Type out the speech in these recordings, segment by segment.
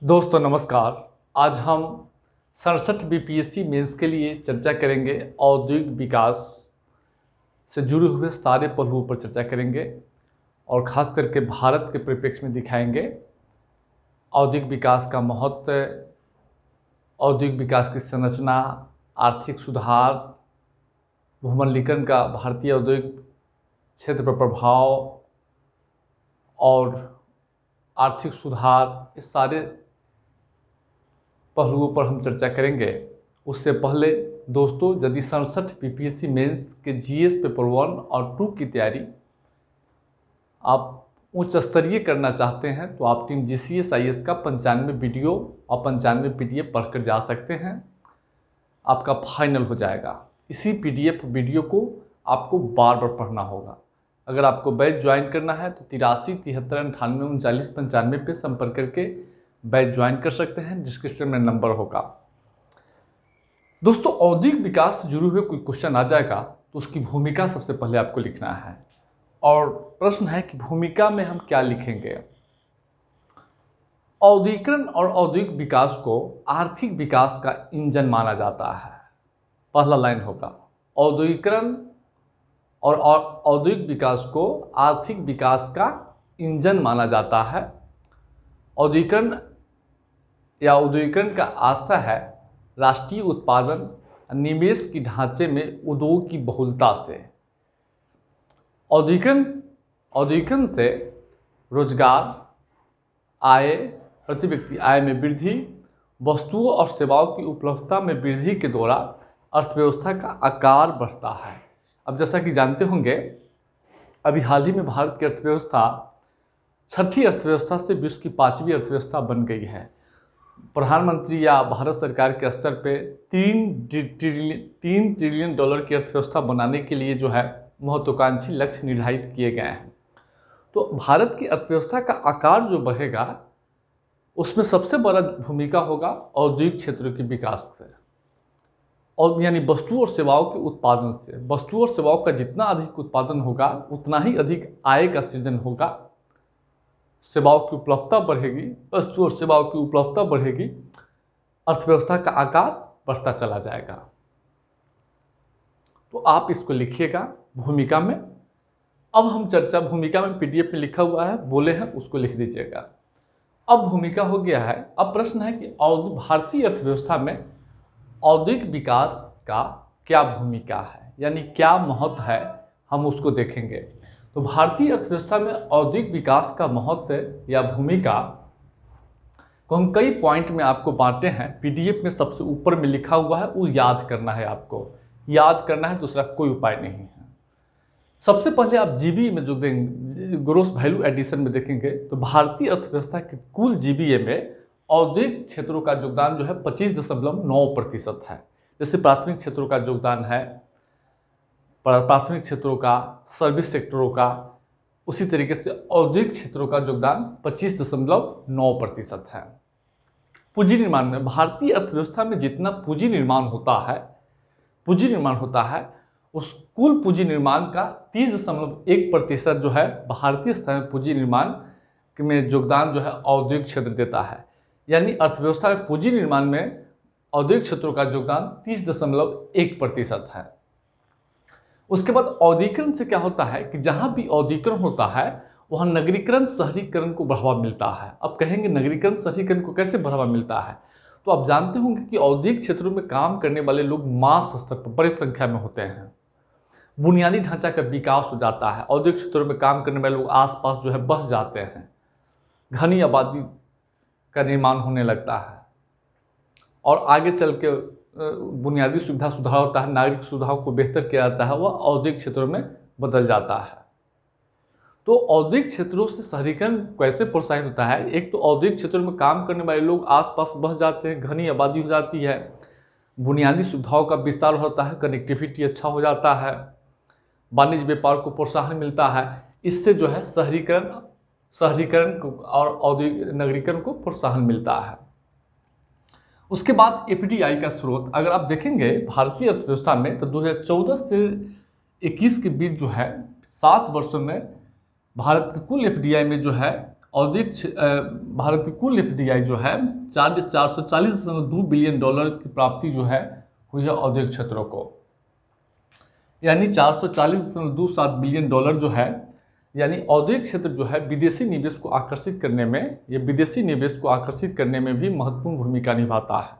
दोस्तों नमस्कार। आज हम 67 बीपीएससी मेंस के लिए चर्चा करेंगे। औद्योगिक विकास से जुड़े हुए सारे पहलुओं पर चर्चा करेंगे और ख़ास करके भारत के परिप्रेक्ष्य में दिखाएंगे औद्योगिक विकास का महत्व, औद्योगिक विकास की संरचना, आर्थिक सुधार, भूमंडलीकरण का भारतीय औद्योगिक क्षेत्र पर प्रभाव और आर्थिक सुधार, इस सारे पहलुओं पर हम चर्चा करेंगे। उससे पहले दोस्तों, यदि 67 बीपीएससी मेंस के जीएस पेपर 1 और 2 की तैयारी आप उच्च स्तरीय करना चाहते हैं तो आप टीम जीसीएस आईएएस का 95 वीडियो और 95 पीडीएफ पढ़कर जा सकते हैं। आपका फाइनल हो जाएगा। इसी पीडीएफ वीडियो को आपको बार बार पढ़ना होगा। अगर आपको बैच ज्वाइन करना है तो 83 73 98 39 95 पे संपर्क करके बैच ज्वाइन कर सकते हैं। डिस्क्रिप्शन में नंबर होगा। दोस्तों, औद्योगिक विकास से जुड़े हुए कोई क्वेश्चन आ जाएगा तो उसकी भूमिका सबसे पहले आपको लिखना है। और प्रश्न है कि भूमिका में हम क्या लिखेंगे। औद्योगिकरण और औद्योगिक विकास को आर्थिक विकास का इंजन माना जाता है। पहला लाइन होगा, औद्योगिकरण और औद्योगिक विकास को आर्थिक विकास का इंजन माना जाता है। औद्योगिकरण या औद्योगिकरण का आशय है राष्ट्रीय उत्पादन, निवेश की ढांचे में उद्योग की बहुलता से। औद्योगिकरण से रोजगार, आय, प्रति व्यक्ति आय में वृद्धि, वस्तुओं और सेवाओं की उपलब्धता में वृद्धि के द्वारा अर्थव्यवस्था का आकार बढ़ता है। अब जैसा कि जानते होंगे, अभी हाल ही में भारत की अर्थव्यवस्था 6ठी अर्थव्यवस्था से विश्व की 5वीं अर्थव्यवस्था बन गई है। प्रधानमंत्री या भारत सरकार के स्तर पे 3 ट्रिलियन डॉलर की अर्थव्यवस्था बनाने के लिए जो है महत्वाकांक्षी लक्ष्य निर्धारित किए गए हैं। तो भारत की अर्थव्यवस्था का आकार जो बढ़ेगा उसमें सबसे बड़ा भूमिका होगा औद्योगिक क्षेत्रों के विकास से, और यानी वस्तु और सेवाओं के उत्पादन से। वस्तु और सेवाओं का जितना अधिक उत्पादन होगा उतना ही अधिक आय का सृजन होगा। सेवाओं की उपलब्धता बढ़ेगी, वस्तु और सेवाओं की उपलब्धता बढ़ेगी, अर्थव्यवस्था का आकार बढ़ता चला जाएगा। तो आप इसको लिखिएगा भूमिका में। अब हम चर्चा भूमिका में पीडीएफ में लिखा हुआ है, बोले हैं, उसको लिख दीजिएगा। अब भूमिका हो गया है। अब प्रश्न है कि भारतीय अर्थव्यवस्था में औद्योगिक विकास का क्या भूमिका है, यानी क्या महत्व है, हम उसको देखेंगे। तो भारतीय अर्थव्यवस्था में औद्योगिक विकास का महत्व या भूमिका को हम कई पॉइंट में आपको बांटे हैं। पीडीएफ में सबसे ऊपर में लिखा हुआ है, वो याद करना है, आपको याद करना है, दूसरा कोई उपाय नहीं है। सबसे पहले आप जीबी में जो देंगे, ग्रोस वैल्यू एडिशन में देखेंगे, तो भारतीय अर्थव्यवस्था के कुल जीबीए में औद्योगिक क्षेत्रों का योगदान जो है 25.9% है। जैसे प्राथमिक क्षेत्रों का योगदान है, प्राथमिक क्षेत्रों का, सर्विस सेक्टरों का, उसी तरीके से औद्योगिक क्षेत्रों का योगदान 25.9% है। पूंजी निर्माण में भारतीय अर्थव्यवस्था में जितना पूंजी निर्माण होता है उस कुल पूंजी निर्माण का 30.1% जो है भारतीय स्तर में पूंजी निर्माण में योगदान जो है औद्योगिक क्षेत्र देता है। यानी अर्थव्यवस्था में पूंजी निर्माण में औद्योगिक क्षेत्रों का योगदान 30.1% है। उसके बाद औद्योगिकरण से क्या होता है कि जहाँ भी औद्योगिकरण होता है वहाँ नगरीकरण, शहरीकरण को बढ़ावा मिलता है। अब कहेंगे नगरीकरण, शहरीकरण को कैसे बढ़ावा मिलता है, तो आप जानते होंगे कि औद्योगिक क्षेत्रों में काम करने वाले लोग मास स्तर पर बड़ी संख्या में होते हैं। बुनियादी ढांचा का विकास हो जाता है। औद्योगिक क्षेत्रों में काम करने वाले लोग आसपास जो है बस जाते हैं, घनी आबादी का निर्माण होने लगता है, और आगे चल के बुनियादी सुविधा सुधार होता है, नागरिक सुविधाओं को बेहतर किया जाता है, वह औद्योगिक क्षेत्रों में बदल जाता है। तो औद्योगिक क्षेत्रों से शहरीकरण कैसे प्रोत्साहित होता है। एक तो औद्योगिक क्षेत्रों में काम करने वाले लोग आसपास बस जाते हैं, घनी आबादी हो जाती है, बुनियादी सुविधाओं का विस्तार होता है, कनेक्टिविटी अच्छा हो जाता है, वाणिज्य व्यापार को प्रोत्साहन मिलता है। इससे जो है शहरीकरण को और औद्योगिक नगरीकरण को प्रोत्साहन मिलता है। उसके बाद एफडीआई का स्रोत अगर आप देखेंगे भारतीय अर्थव्यवस्था में, तो 2014 से 21 के बीच जो है 7 वर्षों में भारत के कुल एफडीआई में जो है भारत की कुल FDI जो है 440.2 बिलियन डॉलर की प्राप्ति जो है हुई है औद्योगिक क्षेत्रों को, यानी 440.27 बिलियन डॉलर जो है, यानी औद्योगिक क्षेत्र जो है विदेशी निवेश को आकर्षित करने में, ये विदेशी निवेश को आकर्षित करने में भी महत्वपूर्ण भूमिका निभाता है।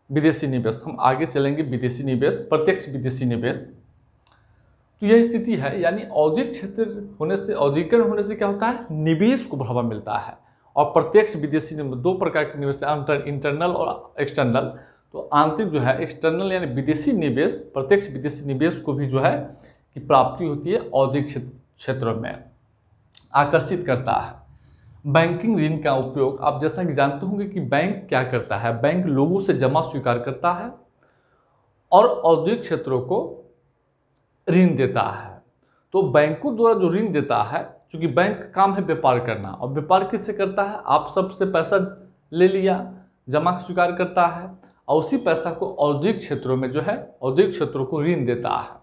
विदेशी निवेश, हम आगे चलेंगे, विदेशी निवेश, प्रत्यक्ष विदेशी निवेश। तो यह स्थिति है, यानी औद्योगिक क्षेत्र होने से, औद्योगिकरण होने से क्या होता है, निवेश को बढ़ावा मिलता है। और प्रत्यक्ष विदेशी निवेश, दो प्रकार के निवेश है, इंटरनल और एक्सटर्नल। तो आंतरिक जो है एक्सटर्नल यानी विदेशी निवेश, प्रत्यक्ष विदेशी निवेश को भी जो है कि प्राप्ति होती है औद्योगिक क्षेत्रों में, आकर्षित करता है। बैंकिंग ऋण का उपयोग, आप जैसा कि जानते होंगे कि बैंक क्या करता है, बैंक लोगों से जमा स्वीकार करता है और औद्योगिक क्षेत्रों को ऋण देता है। तो बैंकों द्वारा जो ऋण देता है, क्योंकि बैंक का काम है व्यापार करना, और व्यापार किससे करता है, आप सबसे पैसा ले लिया, जमा स्वीकार करता है और उसी पैसा को औद्योगिक क्षेत्रों में जो है, औद्योगिक क्षेत्रों को ऋण देता है।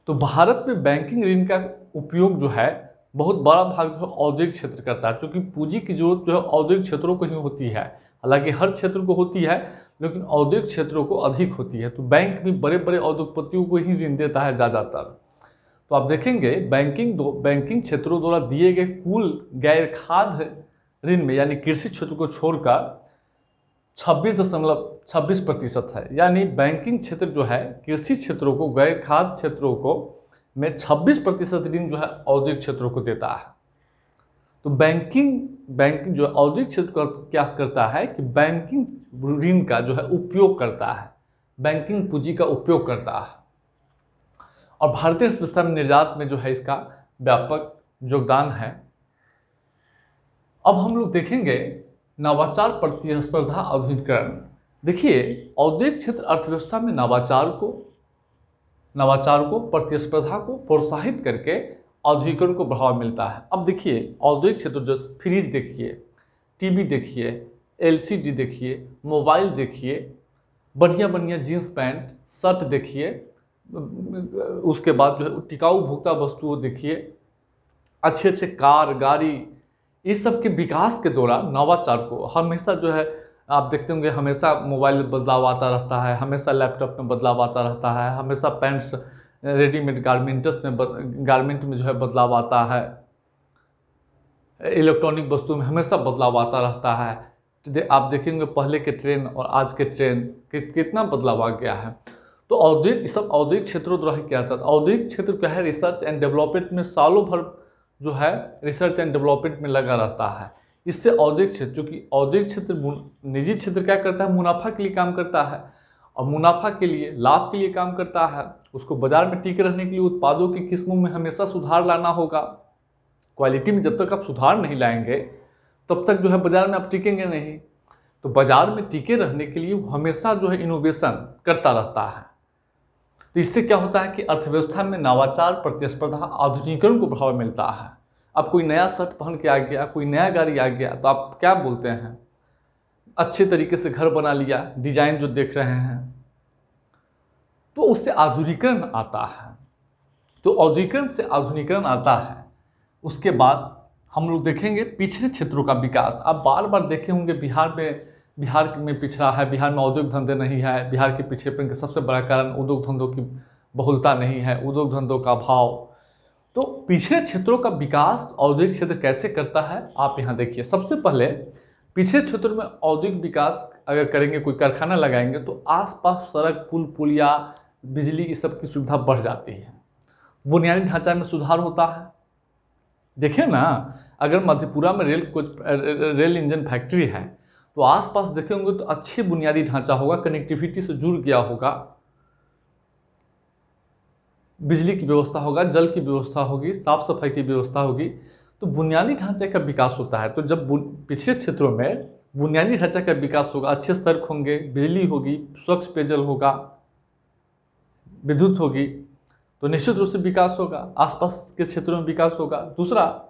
तो भारत में बैंकिंग ऋण का उपयोग जो है बहुत बड़ा भाग जो है औद्योगिक क्षेत्र करता है, क्योंकि पूंजी की जरूरत जो है औद्योगिक क्षेत्रों को ही होती है। हालांकि हर क्षेत्र को होती है, लेकिन औद्योगिक क्षेत्रों को अधिक होती है। तो बैंक भी बड़े बड़े उद्योगपतियों को ही ऋण देता है ज़्यादातर। तो आप देखेंगे बैंकिंग क्षेत्रों द्वारा दिए गए कुल गैर खाद्य ऋण में, यानी कृषि क्षेत्र को छोड़कर 26.26% है। यानी बैंकिंग क्षेत्र जो है कृषि क्षेत्रों को, गैर खाद्य क्षेत्रों को में 26% ऋण जो है औद्योगिक क्षेत्रों को देता है। तो बैंकिंग जो औद्योगिक क्षेत्र का क्या करता है कि बैंकिंग ऋण का जो है उपयोग करता है, बैंकिंग पूंजी का उपयोग करता है। और भारतीय अर्थव्यवस्था में निर्यात में जो है इसका व्यापक योगदान है। अब हम लोग देखेंगे नवाचार, प्रतिस्पर्धा, आधुनिकीकरण। देखिए, औद्योगिक क्षेत्र अर्थव्यवस्था में नवाचार को, प्रतिस्पर्धा को प्रोत्साहित करके आधुनिकीकरण को बढ़ावा मिलता है। अब देखिए, औद्योगिक क्षेत्र जो फ्रिज देखिए, टीवी देखिए, LCD देखिए, मोबाइल देखिए, बढ़िया बढ़िया जीन्स पैंट शर्ट देखिए, उसके बाद जो है टिकाऊ उपभोक्ता वस्तुओं देखिए, अच्छे अच्छे कार, गाड़ी, इस सब के विकास के दौरान नवाचार को हमेशा जो है, आप देखते होंगे हमेशा मोबाइल में बदलाव आता रहता है, हमेशा लैपटॉप में बदलाव आता रहता है, हमेशा पैंट्स रेडीमेड गारमेंट में जो है बदलाव आता है, इलेक्ट्रॉनिक वस्तुओं में हमेशा बदलाव आता रहता है। आप देखेंगे पहले के ट्रेन और आज के ट्रेन कितना बदलाव आ गया है। तो औद्योगिक क्षेत्रों द्वारा क्या था, औद्योगिक क्षेत्र क्या है, रिसर्च एंड डेवलपमेंट में सालों भर जो है रिसर्च एंड डेवलपमेंट में लगा रहता है। इससे औद्योगिक क्षेत्र, क्योंकि औद्योगिक क्षेत्र निजी क्षेत्र क्या करता है, मुनाफा के लिए काम करता है, और मुनाफा के लिए, लाभ के लिए काम करता है। उसको बाजार में टिके रहने के लिए उत्पादों की किस्मों में हमेशा सुधार लाना होगा। क्वालिटी में जब तक आप सुधार नहीं लाएंगे तब तक जो है बाजार में आप टिकेंगे नहीं। तो बाजार में टिके रहने के लिए वो हमेशा जो है इनोवेशन करता रहता है। तो इससे क्या होता है कि अर्थव्यवस्था में नवाचार, प्रतिस्पर्धा, आधुनिकीकरण को बढ़ावा मिलता है। अब कोई नया शर्ट पहन के आ गया, कोई नया गाड़ी आ गया, तो आप क्या बोलते हैं, अच्छे तरीके से घर बना लिया, डिजाइन जो देख रहे हैं, तो उससे आधुनिकीकरण आता है। तो औद्योगिकरण से आधुनिकीकरण आता है। उसके बाद हम लोग देखेंगे पिछड़े क्षेत्रों का विकास। आप बार बार देखे होंगे बिहार में पिछड़ा है, बिहार में उद्योग धंधे नहीं है। बिहार के पिछड़ेपन का सबसे बड़ा कारण उद्योग धंधों की बहुलता नहीं है, उद्योग धंधों का अभाव। तो पिछड़े क्षेत्रों का विकास औद्योगिक क्षेत्र कैसे करता है, आप यहाँ देखिए। सबसे पहले पिछड़े क्षेत्रों में औद्योगिक विकास अगर करेंगे, कोई कारखाना लगाएंगे, तो आसपास सड़क, पुल, पुलिया, बिजली, इस सब की सुविधा बढ़ जाती है। बुनियादी ढांचा में सुधार होता है। देखिए ना, अगर मधेपुरा में रेल इंजन फैक्ट्री है, तो आसपास देखे होंगे तो अच्छे बुनियादी ढांचा होगा, कनेक्टिविटी से जुड़ गया होगा, बिजली की व्यवस्था होगा, जल की व्यवस्था होगी, साफ सफाई की व्यवस्था होगी। तो बुनियादी ढांचे का विकास होता है। तो जब पिछड़े क्षेत्रों में बुनियादी ढांचे का विकास होगा, अच्छे सड़क होंगे, बिजली होगी, स्वच्छ पेयजल होगा, विद्युत होगी, तो निश्चित रूप से विकास होगा, आसपास के क्षेत्रों में विकास होगा। दूसरा,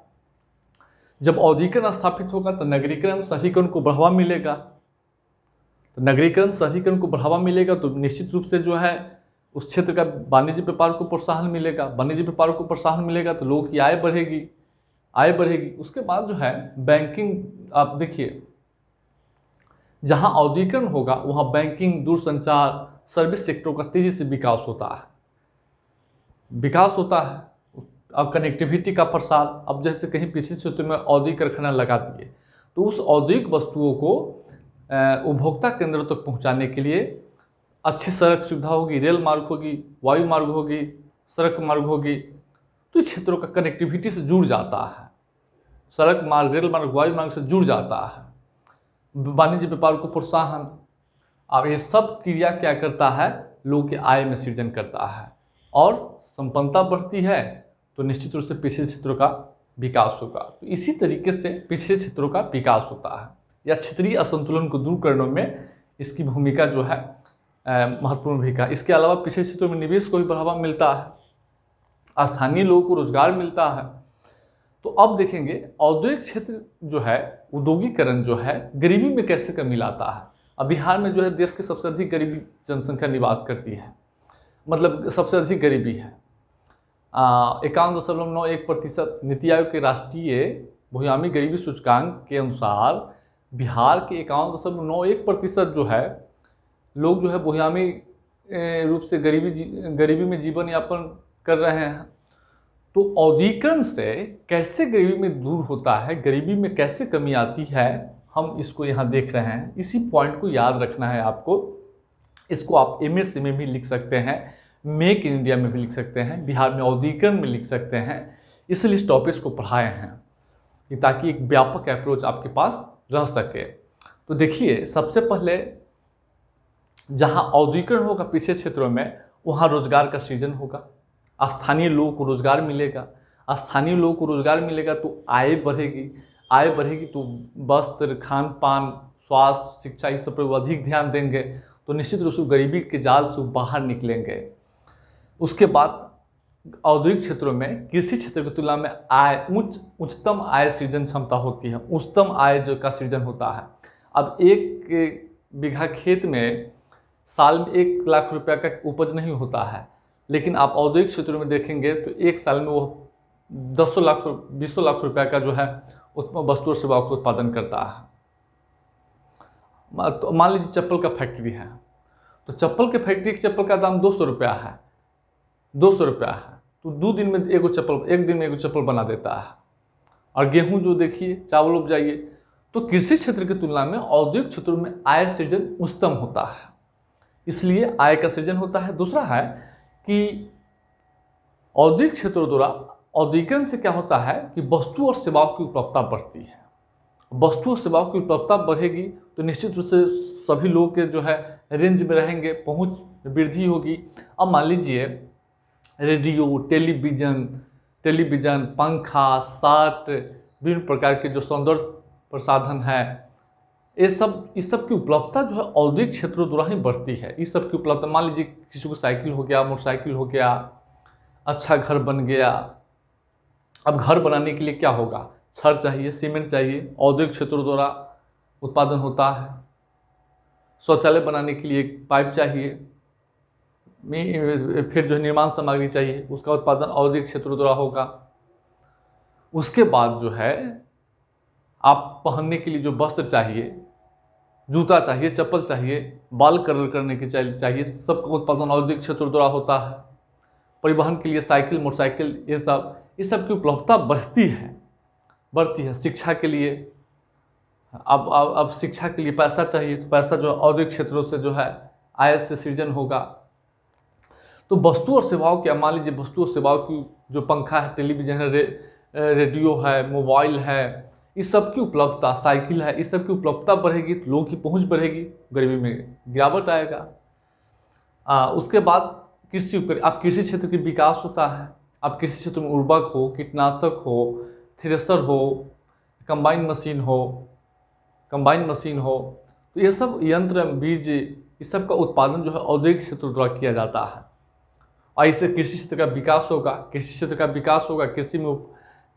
जब औद्योगिकरण स्थापित होगा तो नगरीकरण, शहरीकरण को बढ़ावा मिलेगा। तो नगरीकरण, शहरीकरण को बढ़ावा मिलेगा तो निश्चित रूप से जो है उस क्षेत्र का वाणिज्य व्यापार को प्रोत्साहन मिलेगा। वाणिज्य व्यापार को प्रोत्साहन मिलेगा तो लोगों की आय बढ़ेगी, आय बढ़ेगी। उसके बाद जो है बैंकिंग, आप देखिए जहाँ औद्योगिकरण होगा वहाँ बैंकिंग, दूरसंचार, सर्विस सेक्टरों का तेजी से विकास होता है, अब कनेक्टिविटी का प्रसार। अब जैसे कहीं पिछले क्षेत्र में औद्योगिक कारखाना लगा दिए तो उस औद्योगिक वस्तुओं को उपभोक्ता केंद्रों तक पहुंचाने के लिए अच्छी सड़क सुविधा होगी, रेल मार्ग होगी, वायु मार्ग होगी, सड़क मार्ग होगी, तो इस क्षेत्रों का कनेक्टिविटी से जुड़ जाता है, सड़क मार्ग, रेल मार्ग, वायु मार्ग से जुड़ जाता है। वाणिज्य व्यापार को प्रोत्साहन। अब ये सब क्रिया क्या करता है, लोगों की आय में सृजन करता है और संपन्नता बढ़ती है तो निश्चित रूप से पिछड़े क्षेत्रों का विकास होगा। तो इसी तरीके से पिछड़े क्षेत्रों का विकास होता है या क्षेत्रीय असंतुलन को दूर करने में इसकी भूमिका जो है महत्वपूर्ण भूमिका। इसके अलावा पिछड़े क्षेत्रों में निवेश को भी बढ़ावा मिलता है, स्थानीय लोगों को रोजगार मिलता है। तो अब देखेंगे औद्योगिक क्षेत्र जो है, औद्योगिकरण जो है गरीबी में कैसे कमी लाता है। अब बिहार में जो है देश की सबसे अधिक गरीबी जनसंख्या निवास करती है, मतलब सबसे अधिक गरीबी है। 51.91%। नीति आयोग के राष्ट्रीय भूयामी गरीबी सूचकांक के अनुसार बिहार के 51.91% जो है लोग जो है भूयामी रूप से गरीबी में जीवन यापन कर रहे हैं। तो औद्योगिकरण से कैसे गरीबी में दूर होता है, गरीबी में कैसे कमी आती है, हम इसको यहाँ देख रहे हैं। इसी पॉइंट को याद रखना है आपको। इसको आप एमएससी में भी लिख सकते हैं, मेक इन इंडिया में भी लिख सकते हैं, बिहार में औद्योगिकरण में लिख सकते हैं। इसलिए इस टॉपिक्स को पढ़ाए हैं कि ताकि एक व्यापक अप्रोच आपके पास रह सके। तो देखिए सबसे पहले जहाँ औद्योगिकरण होगा पिछड़े क्षेत्रों में, वहाँ रोजगार का सृजन होगा, स्थानीय लोगों को रोजगार मिलेगा। स्थानीय लोगों को रोजगार मिलेगा तो आय बढ़ेगी, आय बढ़ेगी तो वस्त्र, खान पान, स्वास्थ्य, शिक्षा इस सब पर अधिक ध्यान देंगे तो निश्चित रूप से गरीबी के जाल से बाहर निकलेंगे। उसके बाद औद्योगिक क्षेत्रों में कृषि क्षेत्र की तुलना में आय उच्चतम आय सृजन क्षमता होती है, उच्चतम आय जो का सृजन होता है। अब 1 बीघा खेत में साल में 1 लाख रुपया का उपज नहीं होता है, लेकिन आप औद्योगिक क्षेत्रों में देखेंगे तो एक साल में वो 10 लाख 20 लाख रुपया का जो है वस्तु और सेवाओं का उत्पादन करता है। तो मान लीजिए चप्पल का फैक्ट्री है, तो चप्पल के फैक्ट्री की चप्पल का दाम 200 रुपया है, 200 रुपया है, तो 2 दिन में एक दिन में एगो चप्पल बना देता है। और गेहूं जो देखिए, चावल उपजाइए, तो कृषि क्षेत्र की तुलना में औद्योगिक क्षेत्रों में आय सृजन उच्चतम होता है, इसलिए आय का सृजन होता है। दूसरा है कि औद्योगिक क्षेत्रों द्वारा औद्योगिकरण से क्या होता है कि वस्तु और सेवाओं की उपलब्धता बढ़ती है। वस्तु और सेवाओं की उपलब्धता बढ़ेगी तो निश्चित रूप से सभी लोग के जो है रेंज में रहेंगे, पहुंच वृद्धि होगी। अब मान लीजिए रेडियो, टेलीविज़न, पंखा, शर्ट, विभिन्न प्रकार के जो सौंदर्य प्रसाधन है, इस सब की उपलब्धता जो है औद्योगिक क्षेत्रों द्वारा ही बढ़ती है। इस सब की उपलब्धता, मान लीजिए किसी को साइकिल हो गया, मोटरसाइकिल हो गया, अच्छा घर बन गया। अब घर बनाने के लिए क्या होगा, छड़ चाहिए, सीमेंट चाहिए, औद्योगिक क्षेत्रों द्वारा उत्पादन होता है। शौचालय बनाने के लिए पाइप चाहिए, फिर जो निर्माण सामग्री चाहिए उसका उत्पादन औद्योगिक क्षेत्रों द्वारा होगा। उसके बाद जो है आप पहनने के लिए जो वस्त्र चाहिए, जूता चाहिए, चप्पल चाहिए, बाल कलर करने के चाहिए, सबका उत्पादन औद्योगिक क्षेत्रों द्वारा होता है। परिवहन के लिए साइकिल, मोटरसाइकिल, ये सब की उपलब्धता बढ़ती है। शिक्षा के लिए अब शिक्षा के लिए पैसा चाहिए, तो पैसा जो औद्योगिक क्षेत्रों से जो है आय से सृजन होगा। तो वस्तु और सेवाओं की, मान लीजिए वस्तु और सेवाओं की जो पंखा है, टेलीविजन है, रेडियो है, मोबाइल है, इस सब की उपलब्धता, साइकिल है, इस सब की उपलब्धता बढ़ेगी तो लोगों की पहुंच बढ़ेगी, गरीबी में गिरावट आएगा। उसके बाद अब कृषि क्षेत्र की विकास होता है। अब कृषि क्षेत्र में उर्वरक हो, कीटनाशक हो, थ्रेशर हो, कंबाइन मशीन हो, तो ये सब यंत्र, बीज, इस सब का उत्पादन जो है औद्योगिक क्षेत्र द्वारा किया जाता है। और इससे कृषि क्षेत्र का विकास होगा।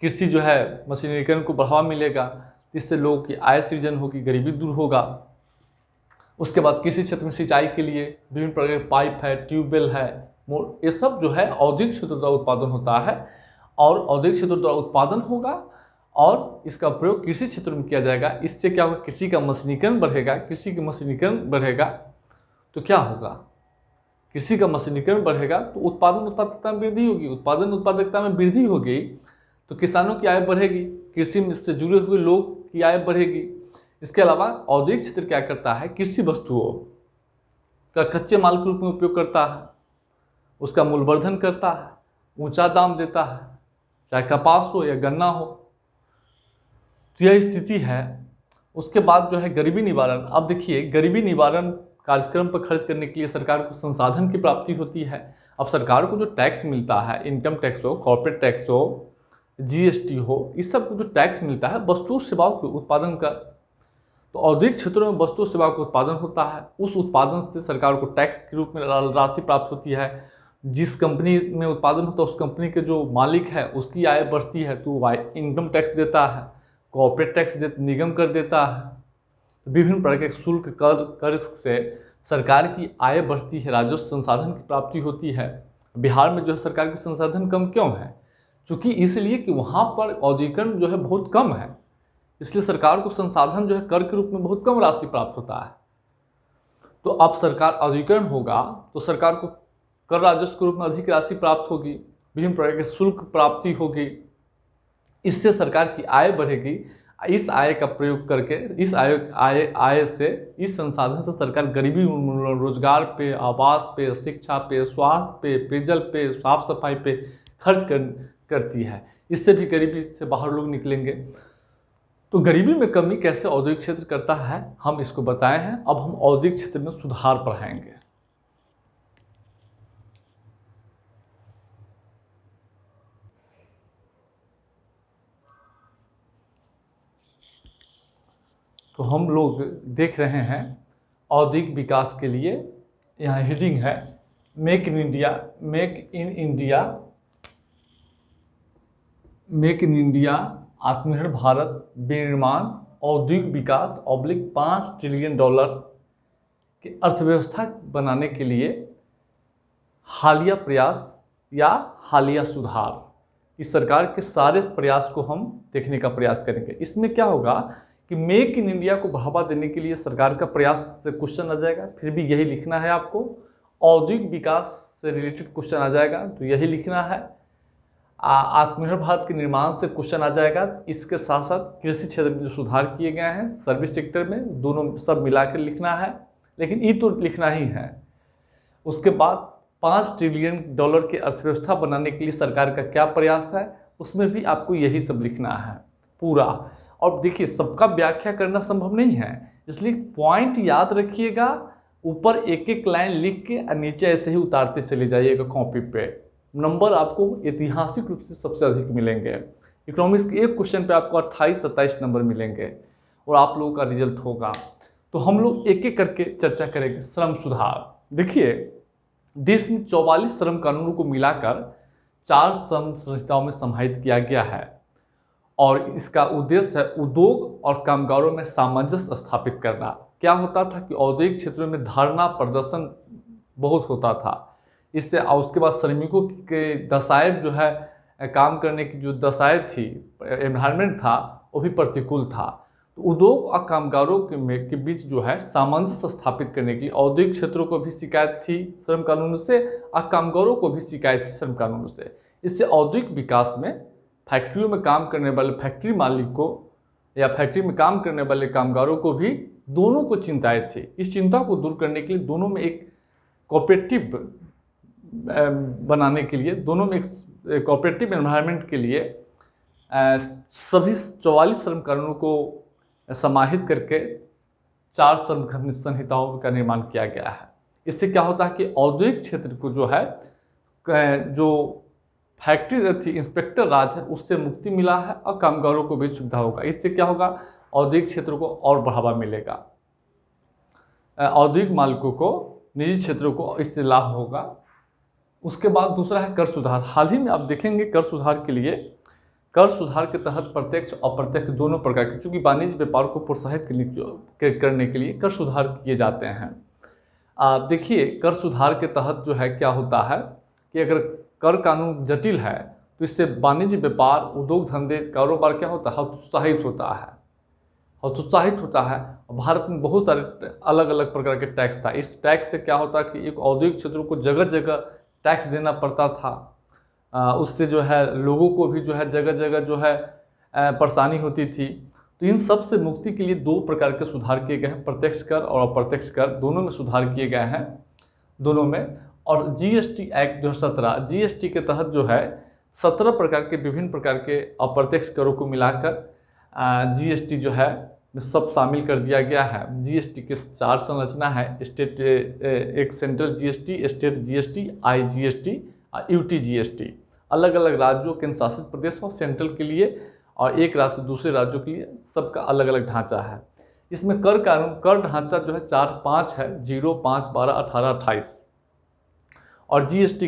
कृषि जो है मशीनीकरण को बढ़ावा मिलेगा, इससे लोगों की आय सृजन होगी, गरीबी दूर होगा। उसके बाद कृषि क्षेत्र में सिंचाई के लिए विभिन्न प्रकार के पाइप है, ट्यूबवेल है, ये सब जो है औद्योगिक क्षेत्र द्वारा उत्पादन होता है। और औद्योगिक क्षेत्र द्वारा उत्पादन होगा और इसका प्रयोग कृषि क्षेत्र में किया जाएगा। इससे क्या होगा, कृषि का मशीनीकरण बढ़ेगा। कृषि का मशीनीकरण बढ़ेगा तो क्या होगा, कृषि का मशीनीकरण बढ़ेगा तो उत्पादकता में वृद्धि होगी। उत्पादकता में वृद्धि होगी तो किसानों की आय बढ़ेगी, कृषि में से जुड़े हुए लोग की आय बढ़ेगी। इसके अलावा औद्योगिक क्षेत्र क्या करता है, कृषि वस्तुओं का कच्चे माल के रूप में उपयोग करता है, उसका मूल्यवर्धन करता है, ऊंचा दाम देता है, चाहे कपास हो या गन्ना हो। तो यह स्थिति है। उसके बाद जो है गरीबी निवारण। अब देखिए, गरीबी निवारण कार्यक्रम पर खर्च करने के लिए सरकार को संसाधन की प्राप्ति होती है। अब सरकार को जो टैक्स मिलता है, इनकम टैक्स हो, कॉर्पोरेट टैक्स हो, जीएसटी हो, इस सब को जो टैक्स मिलता है वस्तु सेवाओं के उत्पादन का, तो औद्योगिक क्षेत्रों में वस्तु सेवाओं का उत्पादन होता है। उस उत्पादन से सरकार को टैक्स के रूप में राशि प्राप्त होती है। जिस कंपनी में उत्पादन होता है उस कंपनी के जो मालिक है उसकी आय बढ़ती है तो वह इनकम टैक्स देता है, कॉर्पोरेट टैक्स निगम कर देता है। विभिन्न प्रकार के शुल्क कर से सरकार की आय बढ़ती है, राजस्व संसाधन की प्राप्ति होती है। बिहार में जो है सरकार के संसाधन कम क्यों है, क्योंकि इसलिए कि वहाँ पर औद्योगिकरण जो है बहुत कम है, इसलिए सरकार को संसाधन जो है कर के रूप में बहुत कम राशि प्राप्त होता है। तो अब सरकार औद्योगिकरण होगा तो सरकार को कर राजस्व के रूप में अधिक राशि प्राप्त होगी, विभिन्न प्रकार के शुल्क प्राप्ति होगी, इससे सरकार की आय बढ़ेगी। इस आय का प्रयोग करके इस आय से, इस संसाधन से सरकार गरीबी रोजगार पे, आवास पे, शिक्षा पे, स्वास्थ्य पे, पेयजल पे, साफ सफाई पे खर्च करती है। इससे भी गरीबी से बाहर लोग निकलेंगे। तो गरीबी में कमी कैसे औद्योगिक क्षेत्र करता है, हम इसको बताए हैं। अब हम औद्योगिक क्षेत्र में सुधार पढ़ाएंगे। तो हम लोग देख रहे हैं औद्योगिक विकास के लिए, यहाँ हेडिंग है मेक इन इंडिया, आत्मनिर्भर भारत विनिर्माण औद्योगिक विकास / $5 ट्रिलियन की अर्थव्यवस्था बनाने के लिए हालिया प्रयास या हालिया सुधार, इस सरकार के सारे प्रयास को हम देखने का प्रयास करेंगे। इसमें क्या होगा कि मेक इन इंडिया को बढ़ावा देने के लिए सरकार का प्रयास से क्वेश्चन आ जाएगा, फिर भी यही लिखना है आपको। औद्योगिक विकास से रिलेटेड क्वेश्चन आ जाएगा तो यही लिखना है। आत्मनिर्भर भारत के निर्माण से क्वेश्चन आ जाएगा। इसके साथ साथ कृषि क्षेत्र में जो सुधार किए गए हैं, सर्विस सेक्टर में, दोनों सब मिलाकर लिखना है, लेकिन ये तो लिखना ही है। उसके बाद $5 ट्रिलियन की अर्थव्यवस्था बनाने के लिए सरकार का क्या प्रयास है, उसमें भी आपको यही सब लिखना है पूरा। और देखिए, सबका व्याख्या करना संभव नहीं है, इसलिए पॉइंट याद रखिएगा, ऊपर एक एक लाइन लिख के और नीचे ऐसे ही उतारते चले जाइएगा कॉपी पे। नंबर आपको ऐतिहासिक रूप से सबसे अधिक मिलेंगे। इकोनॉमिक्स के एक क्वेश्चन पे आपको 28-27 नंबर मिलेंगे और आप लोगों का रिजल्ट होगा। तो हम लोग एक एक करके चर्चा करेंगे। श्रम सुधार, देखिए देश में 44 श्रम कानूनों को मिलाकर 4 श्रम संहिताओं में समाहित किया गया है और इसका उद्देश्य है उद्योग और कामगारों में सामंजस्य स्थापित करना। क्या होता था कि औद्योगिक क्षेत्रों में धरना प्रदर्शन बहुत होता था, इससे उसके बाद श्रमिकों के दशाएं जो है, काम करने की जो दशाएं थी, एनवायरनमेंट था, वो भी प्रतिकूल था। तो उद्योग और कामगारों के बीच जो है सामंजस्य स्थापित करने के लिए औद्योगिक क्षेत्रों को भी शिकायत थी श्रम कानून से और कामगारों को भी शिकायत थी श्रम कानून से। इससे औद्योगिक विकास में फैक्ट्रियों में काम करने वाले फैक्ट्री मालिक को या फैक्ट्री में काम करने वाले कामगारों को भी, दोनों को चिंताएं थी। इस चिंता को दूर करने के लिए दोनों में एक कोऑपरेटिव बनाने के लिए, दोनों में एक कोऑपरेटिव एनवायरनमेंट के लिए सभी 44 श्रम कानूनों को समाहित करके 4 श्रम संहिताओं का निर्माण किया गया है। इससे क्या होता है कि औद्योगिक क्षेत्र को जो है, जो फैक्ट्री थी, इंस्पेक्टर राज है, उससे मुक्ति मिला है और कामगारों को भी सुविधा होगा। इससे क्या होगा, औद्योगिक क्षेत्र को और बढ़ावा मिलेगा, औद्योगिक मालिकों को, निजी क्षेत्रों को इससे लाभ होगा। उसके बाद दूसरा है कर सुधार। हाल ही में आप देखेंगे कर सुधार के लिए, कर सुधार के तहत प्रत्यक्ष और अप्रत्यक्ष दोनों प्रकार के, चूँकि वाणिज्य व्यापार को प्रोत्साहित करने के लिए कर सुधार किए जाते हैं। देखिए कर सुधार के तहत जो है क्या होता है कि अगर कर कानून जटिल है तो इससे वाणिज्य, व्यापार, उद्योग धंधे, कारोबार क्या होता है, हतोत्साहित होता है, हतोत्साहित होता है। भारत में बहुत सारे अलग अलग प्रकार के टैक्स था। इस टैक्स से क्या होता है कि एक औद्योगिक क्षेत्रों को जगह जगह टैक्स देना पड़ता था। उससे जो है लोगों को भी जो है जगह जगह जो है परेशानी होती थी। तो इन सब से मुक्ति के लिए दो प्रकार के सुधार किए गए हैं, प्रत्यक्ष कर और अप्रत्यक्ष कर, दोनों में सुधार किए गए हैं, दोनों में। और जीएसटी एक्ट जो 17, जीएसटी के तहत जो है 17 प्रकार के विभिन्न प्रकार के अप्रत्यक्ष करों को मिलाकर जीएसटी जो है सब शामिल कर दिया गया है। जीएसटी के 4 संरचना है, स्टेट, एक central GST, state GST, IGST, UT GST. अलग अलग राज्यों, केंद्र शासित प्रदेश और सेंट्रल के लिए, और एक राज्य से दूसरे राज्यों के लिए सबका अलग अलग ढांचा है। इसमें कर कानून, कर ढांचा जो है 4-5 है, 0, 5, 12, 18, 28। और जीएसटी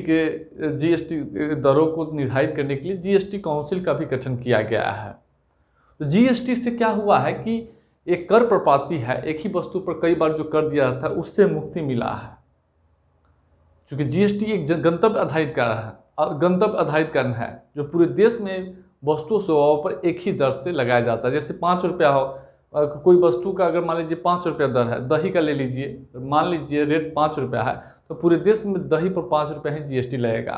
दरों को निर्धारित करने के लिए जीएसटी काउंसिल का भी गठन किया गया है। तो जीएसटी से क्या हुआ है कि एक कर प्रपाती है, एक ही वस्तु पर कई बार जो कर दिया जाता है उससे मुक्ति मिला है। क्योंकि जीएसटी एक गंतव्य आधारित कर है, गंतव्य आधारित कर है, जो पूरे देश में वस्तु सेवाओं पर एक ही दर से लगाया जाता है। जैसे 5 रुपया हो, कोई वस्तु का अगर मान लीजिए 5 रुपया दर है, दही का ले लीजिए, मान लीजिए रेट 5 रुपया है, तो पूरे देश में दही पर 5 रुपया ही जीएसटी लगेगा।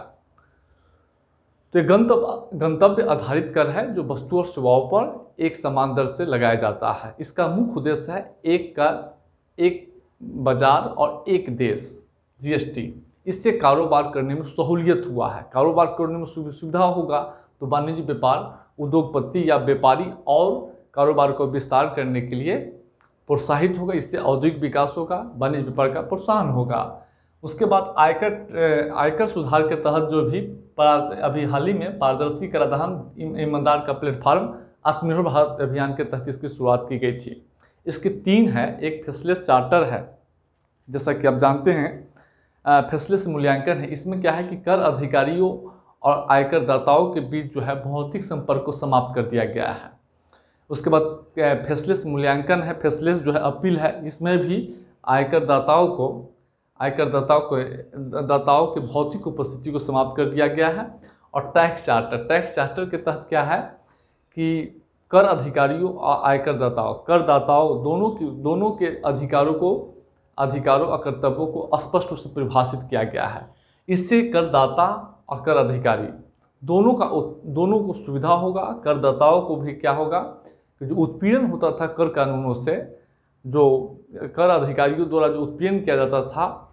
तो ये गंतव्य आधारित कर है जो वस्तु और सेवाओं पर एक समान दर से लगाया जाता है। इसका मुख्य उद्देश्य है एक कर, एक बाजार और एक देश, जीएसटी। इससे कारोबार करने में सहूलियत हुआ है, कारोबार करने में सुविधा होगा, तो वाणिज्य, व्यापार, उद्योगपति या व्यापारी और कारोबार को विस्तार करने के लिए प्रोत्साहित होगा। इससे औद्योगिक विकास होगा, वाणिज्य व्यापार का प्रोत्साहन होगा। उसके बाद आयकर सुधार के तहत जो भी अभी हाल ही में पारदर्शी कराधान, ईमानदार का प्लेटफॉर्म, आत्मनिर्भर भारत अभियान के तहत इसकी शुरुआत की गई थी। इसके 3 हैं, एक फेसलेस चार्टर है, जैसा कि आप जानते हैं फेसलेस मूल्यांकन है। इसमें क्या है कि कर अधिकारियों और आयकर दाताओं के बीच जो है भौतिक संपर्क को समाप्त कर दिया गया है। उसके बाद फेसलेस मूल्यांकन है, फेसलेस जो है अपील है। इसमें भी आयकर दाताओं के भौतिक उपस्थिति को समाप्त कर दिया गया है। और टैक्स चार्टर के तहत क्या है कि कर अधिकारियों और आयकर दाताओं, करदाताओं दोनों के अधिकारों और कर्तव्यों को स्पष्ट रूप से परिभाषित किया गया है। इससे करदाता और कर अधिकारी दोनों को सुविधा होगा। करदाताओं को भी क्या होगा कि जो उत्पीड़न होता था कर कानूनों से, जो कर अधिकारियों द्वारा जो उत्पीड़न किया जाता था,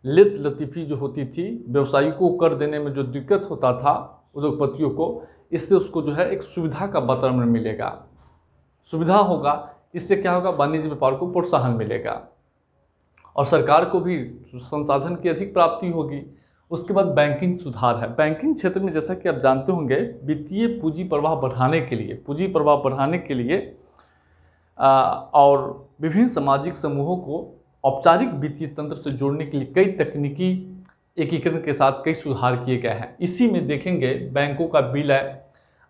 लेट लतीफ़ी जो होती थी, व्यवसायियों को कर देने में जो दिक्कत होता था उद्योगपतियों को, इससे उसको जो है एक सुविधा का वातावरण मिलेगा, सुविधा होगा। इससे क्या होगा, वाणिज्य व्यापार को प्रोत्साहन मिलेगा और सरकार को भी संसाधन की अधिक प्राप्ति होगी। उसके बाद बैंकिंग सुधार है। बैंकिंग क्षेत्र में जैसा कि आप जानते होंगे, वित्तीय पूंजी प्रवाह बढ़ाने के लिए और विभिन्न सामाजिक समूहों को औपचारिक वित्तीय तंत्र से जोड़ने के लिए कई तकनीकी एकीकरण के साथ कई सुधार किए गए हैं। इसी में देखेंगे बैंकों का विलय,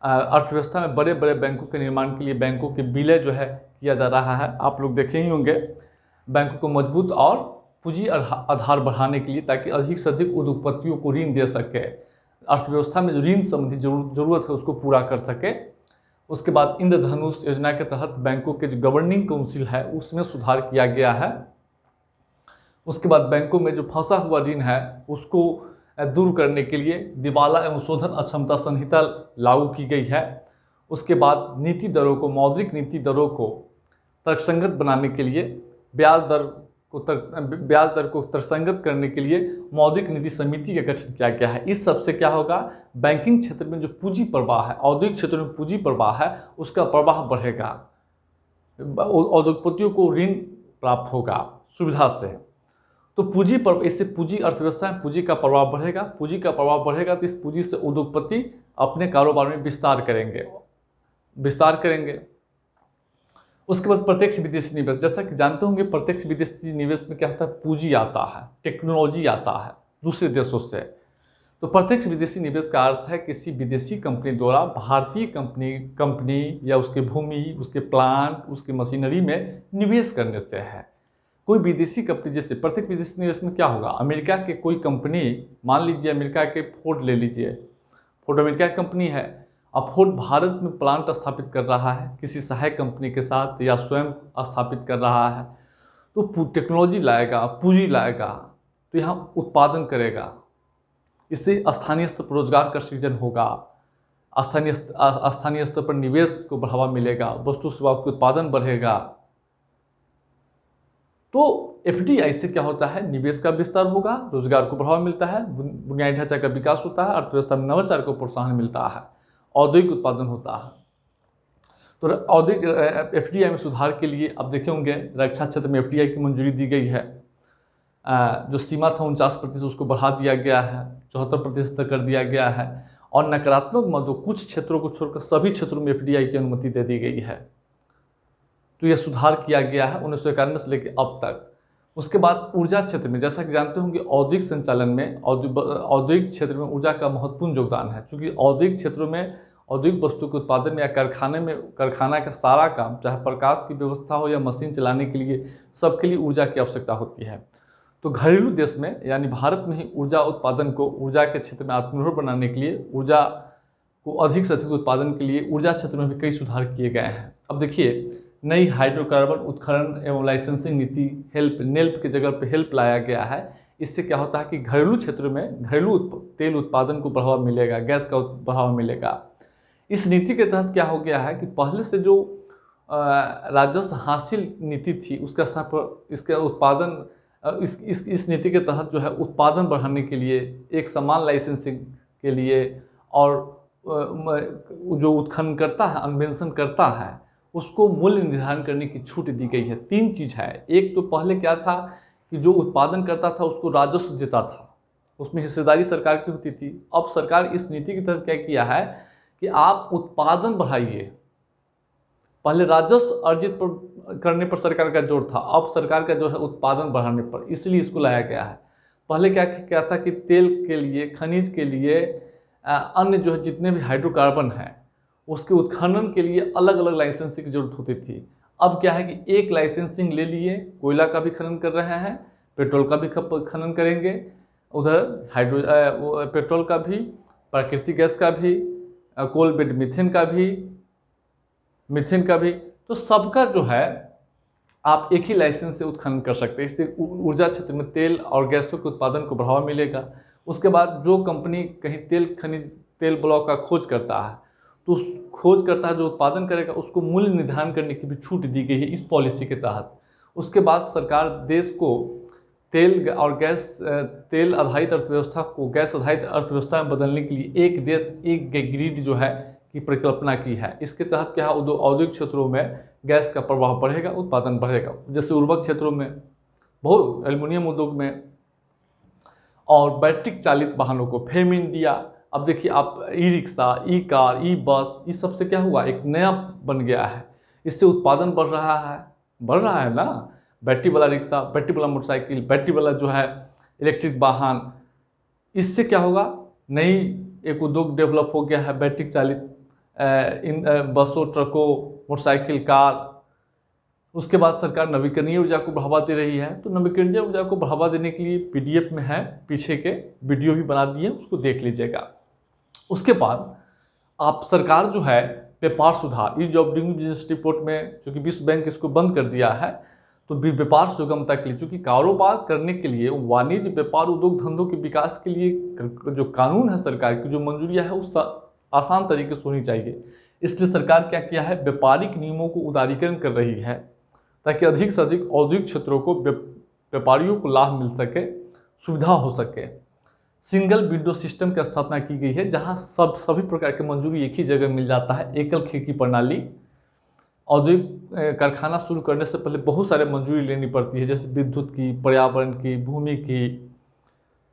अर्थव्यवस्था में बड़े बड़े बैंकों के निर्माण के लिए बैंकों के विलय जो है किया जा रहा है। आप लोग देखे ही होंगे, बैंकों को मजबूत और पूंजी आधार बढ़ाने के लिए, ताकि अधिक से अधिक उद्योगपतियों को ऋण दे सके, अर्थव्यवस्था में जो ऋण संबंधी जरूरत है उसको पूरा कर सके। उसके बाद इंद्रधनुष योजना के तहत बैंकों के जो गवर्निंग काउंसिल है उसमें सुधार किया गया है। उसके बाद बैंकों में जो फंसा हुआ ऋण है उसको दूर करने के लिए दिवाला एवं शोधन अक्षमता संहिता लागू की गई है। उसके बाद नीति दरों को, मौद्रिक नीति दरों को तर्कसंगत बनाने के लिए, ब्याज दर को तर्कसंगत करने के लिए मौद्रिक नीति समिति का गठन किया गया है। इस सबसे क्या होगा, बैंकिंग क्षेत्र में जो पूंजी प्रवाह है, औद्योगिक क्षेत्र में पूंजी प्रवाह है, उसका प्रवाह बढ़ेगा, उद्योगपतियों को ऋण प्राप्त होगा सुविधा से। तो इससे पूंजी अर्थव्यवस्था में पूंजी का प्रभाव बढ़ेगा, तो इस पूंजी से उद्योगपति अपने कारोबार में विस्तार करेंगे। उसके बाद प्रत्यक्ष विदेशी निवेश, जैसा कि जानते होंगे प्रत्यक्ष विदेशी निवेश में क्या होता है, पूंजी आता है, टेक्नोलॉजी आता है दूसरे देशों से। तो प्रत्यक्ष विदेशी निवेश का अर्थ है किसी विदेशी कंपनी द्वारा भारतीय कंपनी या उसके भूमि, उसके प्लांट, उसकी मशीनरी में निवेश करने से है। कोई विदेशी कंपनी, जैसे प्रत्यक्ष विदेशी निवेश में क्या होगा, अमेरिका के कोई कंपनी, मान लीजिए अमेरिका के फोर्ड ले लीजिए, फोर्ड अमेरिका की कंपनी है। अब फोर्ड भारत में प्लांट स्थापित कर रहा है किसी सहायक कंपनी के साथ या स्वयं स्थापित कर रहा है, तो टेक्नोलॉजी लाएगा, पूंजी लाएगा, तो यहाँ उत्पादन करेगा। इससे स्थानीय स्तर पर रोजगार का सृजन होगा, स्थानीय स्तर पर निवेश को बढ़ावा मिलेगा, वस्तु सेवा का उत्पादन बढ़ेगा। तो एफडीआई से क्या होता है, निवेश का विस्तार होगा, रोजगार को बढ़ावा मिलता है, बुनियादी ढांचा का विकास होता है, अर्थव्यवस्था में नवाचार को प्रोत्साहन मिलता है, औद्योगिक उत्पादन होता है। तो औद्योगिक एफडीआई में सुधार के लिए अब देखे होंगे रक्षा क्षेत्र में एफडीआई की मंजूरी दी गई है। जो सीमा था 49% उसको बढ़ा दिया गया है, 74% तक कर दिया गया है। और नकारात्मक मदों कुछ क्षेत्रों को छोड़कर सभी क्षेत्रों में एफडीआई की अनुमति दे दी गई है। तो यह सुधार किया गया है 1991 से लेकर अब तक। उसके बाद ऊर्जा क्षेत्र में, जैसा कि जानते होंगे औद्योगिक संचालन में औद्योगिक क्षेत्र में ऊर्जा का महत्वपूर्ण योगदान है, क्योंकि औद्योगिक क्षेत्रों में औद्योगिक वस्तु के उत्पादन में या कारखाना का सारा काम, चाहे प्रकाश की व्यवस्था हो या मशीन चलाने के लिए, सबके लिए ऊर्जा की आवश्यकता होती है। तो घरेलू देश में यानी भारत में ही ऊर्जा उत्पादन को ऊर्जा के क्षेत्र में आत्मनिर्भर बनाने के लिए, ऊर्जा को अधिक से अधिक उत्पादन के लिए ऊर्जा क्षेत्र में भी कई सुधार किए गए हैं। अब देखिए, नई हाइड्रोकार्बन उत्खनन एवं लाइसेंसिंग नीति नेल्प की जगह पे हेल्प लाया गया है। इससे क्या होता है कि घरेलू क्षेत्र में घरेलू तेल उत्पादन को बढ़ावा मिलेगा, गैस का बढ़ावा मिलेगा। इस नीति के तहत क्या हो गया है कि पहले से जो राजस्व हासिल नीति थी उसका स्थान पर इसका उत्पादन इस नीति के तहत जो है उत्पादन बढ़ाने के लिए, एक समान लाइसेंसिंग के लिए, और जो उत्खनन करता है, अन्वेषण करता है, उसको मूल्य निर्धारण करने की छूट दी गई है। 3 चीज़ है। एक तो पहले क्या था कि जो उत्पादन करता था उसको राजस्व देता था, उसमें हिस्सेदारी सरकार की होती थी। अब सरकार इस नीति की तरफ क्या किया है कि आप उत्पादन बढ़ाइए। पहले राजस्व अर्जित करने पर सरकार का जोर था, अब सरकार का जोर है उत्पादन बढ़ाने पर, इसलिए इसको लाया गया है। पहले क्या था कि तेल के लिए, खनिज के लिए, अन्य जो है जितने भी हाइड्रोकार्बन हैं उसके उत्खनन के लिए अलग अलग लाइसेंसिंग की जरूरत होती थी। अब क्या है कि एक लाइसेंसिंग ले लिए, कोयला का भी खनन कर रहे हैं, पेट्रोल का भी खनन करेंगे, उधर पेट्रोल का भी, प्राकृतिक गैस का भी, कोल बेड मीथेन का भी, तो सबका जो है आप एक ही लाइसेंस से उत्खनन कर सकते हैं। इससे ऊर्जा क्षेत्र में तेल और गैसों के उत्पादन को बढ़ावा मिलेगा। उसके बाद जो कंपनी कहीं तेल ब्लॉक का खोज करता है, तो उस खोज करता है जो उत्पादन करेगा उसको मूल्य निर्धारण करने की भी छूट दी गई है इस पॉलिसी के तहत। उसके बाद सरकार देश को तेल आधारित अर्थव्यवस्था को गैस आधारित अर्थव्यवस्था में बदलने के लिए एक देश एक ग्रिड जो है की परिकल्पना की है। इसके तहत क्या है, औद्योगिक क्षेत्रों में गैस का प्रवाह बढ़ेगा, उत्पादन बढ़ेगा। जैसे उर्वरक क्षेत्रों में, बहुत एल्युमिनियम उद्योग में, और बैटरी चालित वाहनों को फेम इंडिया। अब देखिए आप ई रिक्शा, ई कार, ई बस, इस सब से क्या हुआ, एक नया बन गया है। इससे उत्पादन बढ़ रहा है ना। बैटरी वाला रिक्शा, बैटरी वाला मोटरसाइकिल, बैटरी वाला जो है इलेक्ट्रिक वाहन, इससे क्या होगा, नई एक उद्योग डेवलप हो गया है बैटरी चालित इन बसों, ट्रकों, मोटरसाइकिल, कार। उसके बाद सरकार नवीकरणीय ऊर्जा को बढ़ावा दे रही है। तो नवीकरणीय ऊर्जा को बढ़ावा देने के लिए पीडीएफ में है, पीछे के वीडियो भी बना दिए, उसको देख लीजिएगा। उसके बाद आप सरकार जो है व्यापार सुधार, ease of doing business report में, चूँकि विश्व बैंक इसको बंद कर दिया है, तो व्यापार सुगमता के लिए, चूँकि कारोबार करने के लिए, वाणिज्य व्यापार उद्योग धंधों के विकास के लिए जो कानून है सरकार की, जो मंजूरियाँ है, उस आसान तरीके से होनी चाहिए। इसलिए सरकार क्या किया है, व्यापारिक नियमों को उदारीकरण कर रही है ताकि अधिक से अधिक औद्योगिक क्षेत्रों को व्यापारियों को लाभ मिल सके, सुविधा हो सके। सिंगल विंडो सिस्टम की स्थापना की गई है, जहां सभी प्रकार की मंजूरी एक ही जगह मिल जाता है। एकल खिड़की प्रणाली। औद्योगिक कारखाना शुरू करने से पहले बहुत सारे मंजूरी लेनी पड़ती है, जैसे विद्युत की, पर्यावरण की, भूमि की,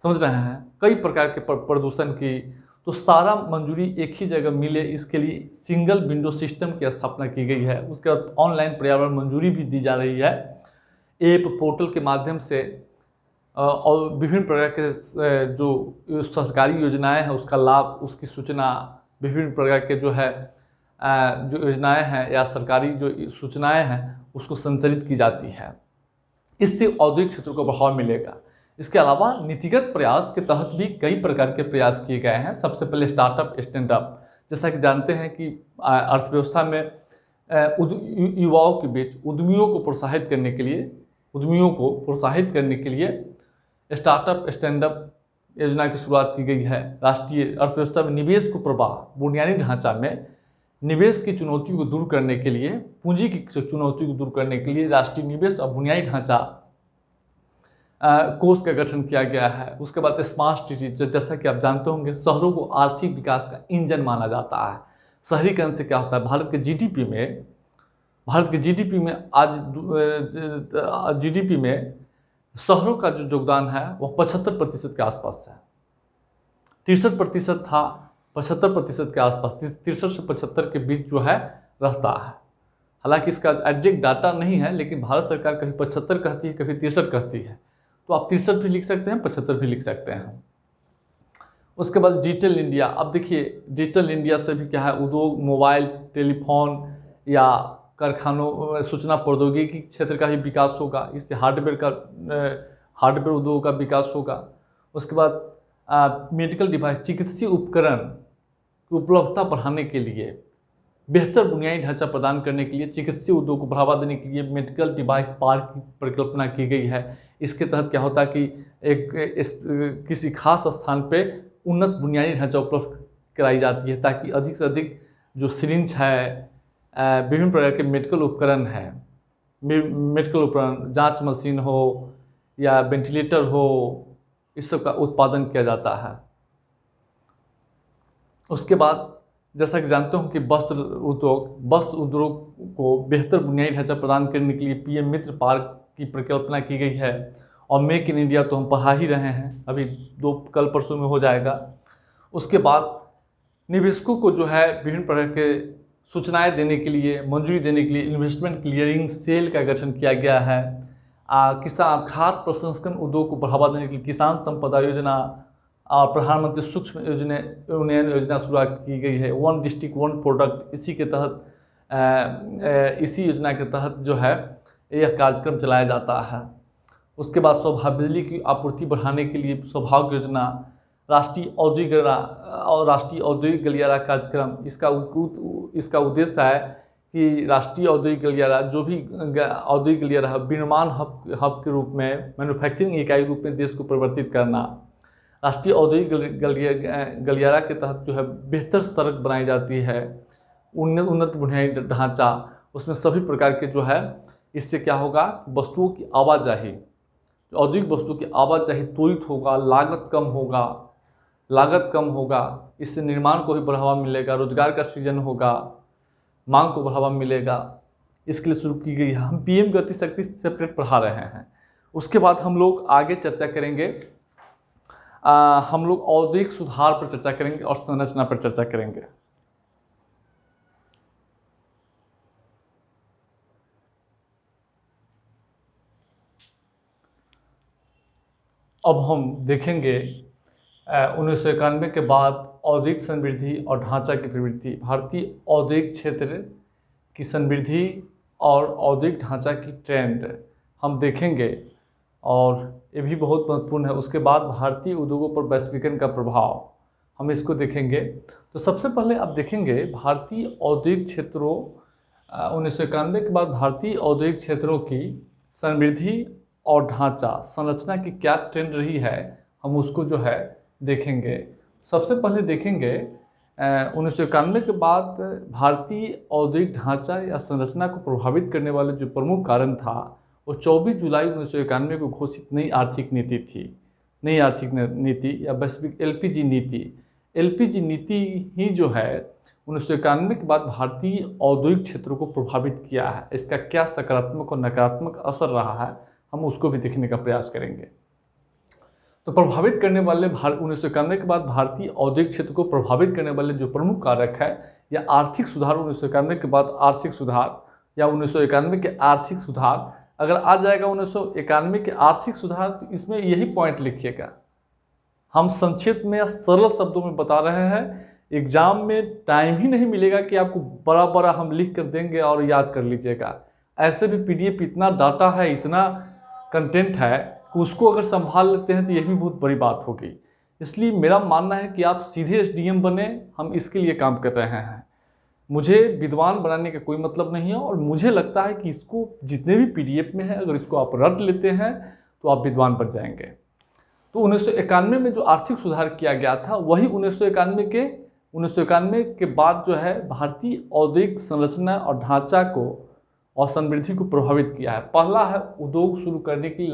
समझ रहे हैं, कई प्रकार के प्रदूषण की। तो सारा मंजूरी एक ही जगह मिले, इसके लिए सिंगल विंडो सिस्टम की स्थापना की गई है। उसके बाद ऑनलाइन पर्यावरण मंजूरी भी दी जा रही है। ऐप पोर्टल के माध्यम से और विभिन्न प्रकार के जो सरकारी योजनाएं हैं उसका लाभ, उसकी सूचना, विभिन्न प्रकार के जो है जो योजनाएं हैं या सरकारी जो सूचनाएं हैं उसको संचालित की जाती है। इससे औद्योगिक क्षेत्रों को बढ़ावा मिलेगा। इसके अलावा नीतिगत प्रयास के तहत भी कई प्रकार के प्रयास किए गए हैं। सबसे पहले स्टार्टअप स्टैंड अप, जैसा कि जानते हैं कि अर्थव्यवस्था में युवाओं के बीच उद्यमियों को प्रोत्साहित करने के लिए स्टार्टअप स्टैंड अप योजना की शुरुआत की गई है। राष्ट्रीय अर्थव्यवस्था में निवेश को प्रवाह, बुनियादी ढांचा में निवेश की चुनौतियों को दूर करने के लिए, पूंजी की चुनौतियों को दूर करने के लिए राष्ट्रीय निवेश और बुनियादी ढांचा कोष का गठन किया गया है। उसके बाद स्मार्ट सिटी, जैसा कि आप जानते होंगे, शहरों को आर्थिक विकास का इंजन माना जाता है। शहरीकरण से क्या होता है, भारत के जीडीपी में आज जीडीपी में शहरों का जो योगदान है वह 75% के आसपास है। 63% था, 75% के आसपास, 63 से 75 के बीच जो है रहता है। हालांकि इसका एग्जैक्ट डाटा नहीं है, लेकिन भारत सरकार कभी 75 कहती है, कभी 63 कहती है, तो आप 63 भी लिख सकते हैं, 75 भी लिख सकते हैं। उसके बाद डिजिटल इंडिया। अब देखिए, डिजिटल इंडिया से भी क्या है, उद्योग, मोबाइल, टेलीफोन या कारखानों, सूचना प्रौद्योगिकी क्षेत्र का ही विकास होगा। इससे हार्डवेयर उद्योग का विकास होगा। उसके बाद मेडिकल डिवाइस, चिकित्सीय उपकरण की उपलब्धता बढ़ाने के लिए, बेहतर बुनियादी ढांचा प्रदान करने के लिए, चिकित्सीय उद्योग को बढ़ावा देने के लिए मेडिकल डिवाइस पार्क की परिकल्पना की गई है। इसके तहत क्या होता है कि किसी खास स्थान पे उन्नत बुनियादी ढांचा उपलब्ध कराई जाती है, ताकि अधिक से अधिक जो सिरिंज है, विभिन्न प्रकार के मेडिकल उपकरण जांच मशीन हो या वेंटिलेटर हो, इस सब का उत्पादन किया जाता है। उसके बाद जैसा कि जानते हो कि वस्त्र उद्योग को बेहतर बुनियादी ढांचा प्रदान करने के लिए पीएम मित्र पार्क की परिकल्पना की गई है। और मेक इन इंडिया तो हम पढ़ा ही रहे हैं, अभी कल परसों में हो जाएगा। उसके बाद निवेशकों को जो है विभिन्न प्रकार के सूचनाएं देने के लिए, मंजूरी देने के लिए इन्वेस्टमेंट क्लियरिंग सेल का गठन किया गया है। किसान खाद्य प्रसंस्करण उद्योग को बढ़ावा देने के लिए किसान संपदा योजना और प्रधानमंत्री सूक्ष्म उन्नयन योजना शुरुआत की गई है। वन डिस्ट्रिक्ट वन प्रोडक्ट, इसी योजना के तहत जो है यह कार्यक्रम चलाया जाता है। उसके बाद बिजली की आपूर्ति बढ़ाने के लिए सौभाग्य योजना, राष्ट्रीय औद्योगिक गलियारा कार्यक्रम, इसका उद्देश्य है कि राष्ट्रीय औद्योगिक गलियारा, जो भी औद्योगिक गलियारा है, विनिर्माण हब के रूप में, मैन्युफैक्चरिंग इकाई रूप में देश को परिवर्तित करना। राष्ट्रीय औद्योगिक गलियारा के तहत जो है बेहतर सड़क बनाई जाती है, उन्नत बुनियादी ढांचा, उसमें सभी प्रकार के जो है, इससे क्या होगा, वस्तुओं की आवाजाही, औद्योगिक वस्तुओं की आवाजाही त्वरित होगा, लागत कम होगा। इससे निर्माण को भी बढ़ावा मिलेगा, रोजगार का सृजन होगा, मांग को बढ़ावा मिलेगा। इसके लिए शुरू की गई है। हम पीएम गति शक्ति सेपरेट पढ़ा रहे हैं। उसके बाद हम लोग आगे चर्चा करेंगे, हम लोग औद्योगिक सुधार पर चर्चा करेंगे और संरचना पर चर्चा करेंगे। अब हम देखेंगे 1991 के बाद औद्योगिक समृद्धि और ढांचा की प्रवृत्ति, भारतीय औद्योगिक क्षेत्र की समृद्धि और औद्योगिक ढांचा की ट्रेंड हम देखेंगे, और ये भी बहुत महत्वपूर्ण है। उसके बाद भारतीय उद्योगों पर वैश्वीकरण का प्रभाव, हम इसको देखेंगे। तो सबसे पहले आप देखेंगे भारतीय औद्योगिक क्षेत्रों, 1991 के बाद भारतीय औद्योगिक क्षेत्रों की समृद्धि और ढांचा संरचना की क्या ट्रेंड रही है, हम उसको जो है देखेंगे। सबसे पहले देखेंगे 1991 के बाद भारतीय औद्योगिक ढांचा या संरचना को प्रभावित करने वाले जो प्रमुख कारण था, वो 24 जुलाई 1991 को घोषित नई आर्थिक नीति थी। नई आर्थिक नीति या वैश्विक एलपीजी नीति ही जो है 1991 के बाद भारतीय औद्योगिक क्षेत्रों को प्रभावित किया है। इसका क्या सकारात्मक और नकारात्मक असर रहा है, हम उसको भी देखने का प्रयास करेंगे। तो प्रभावित करने वाले 1991 के बाद भारतीय औद्योगिक क्षेत्र को प्रभावित करने वाले जो प्रमुख कारक है, या आर्थिक सुधार, 1991 के बाद आर्थिक सुधार या 1991 के आर्थिक सुधार, अगर आ जाएगा 1991 के आर्थिक सुधार, तो इसमें यही पॉइंट लिखिएगा। हम संक्षिप्त में या सरल शब्दों में बता रहे हैं, एग्जाम में टाइम ही नहीं मिलेगा कि आपको बड़ा बड़ा हम लिख कर देंगे और याद कर लीजिएगा। ऐसे भी पीडीएफ इतना डाटा है, इतना कंटेंट है कि उसको अगर संभाल लेते हैं तो यह भी बहुत बड़ी बात होगी। इसलिए मेरा मानना है कि आप सीधे एसडीएम बने, हम इसके लिए काम कर रहे हैं। मुझे विद्वान बनाने का कोई मतलब नहीं है और मुझे लगता है कि इसको जितने भी पीडीएफ में है अगर इसको आप रट लेते हैं तो आप विद्वान बन जाएंगे। तो 1991 में जो आर्थिक सुधार किया गया था वही 1991 के बाद जो है भारतीय औद्योगिक संरचना और ढांचा को और समृद्धि को प्रभावित किया है। पहला है उद्योग शुरू करने के लिए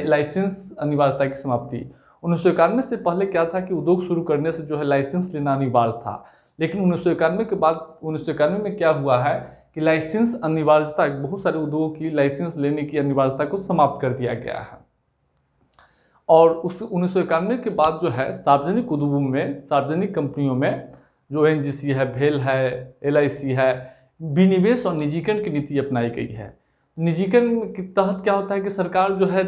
लाइसेंस अनिवार्यता की समाप्ति। 1991 से पहले क्या था कि उद्योग शुरू करने से जो है लाइसेंस लेना अनिवार्य था, लेकिन 1991 के बाद 1991 में क्या हुआ है कि लाइसेंस अनिवार्यता, बहुत सारे उद्योगों की लाइसेंस लेने की अनिवार्यता को समाप्त कर दिया गया है। और उस 1991 के बाद जो है सार्वजनिक उद्योगों में, सार्वजनिक कंपनियों में जो एनजीसी है, भेल है, एलआईसी है, विनिवेश और निजीकरण की नीति अपनाई गई है। निजीकरण के तहत क्या होता है कि सरकार जो है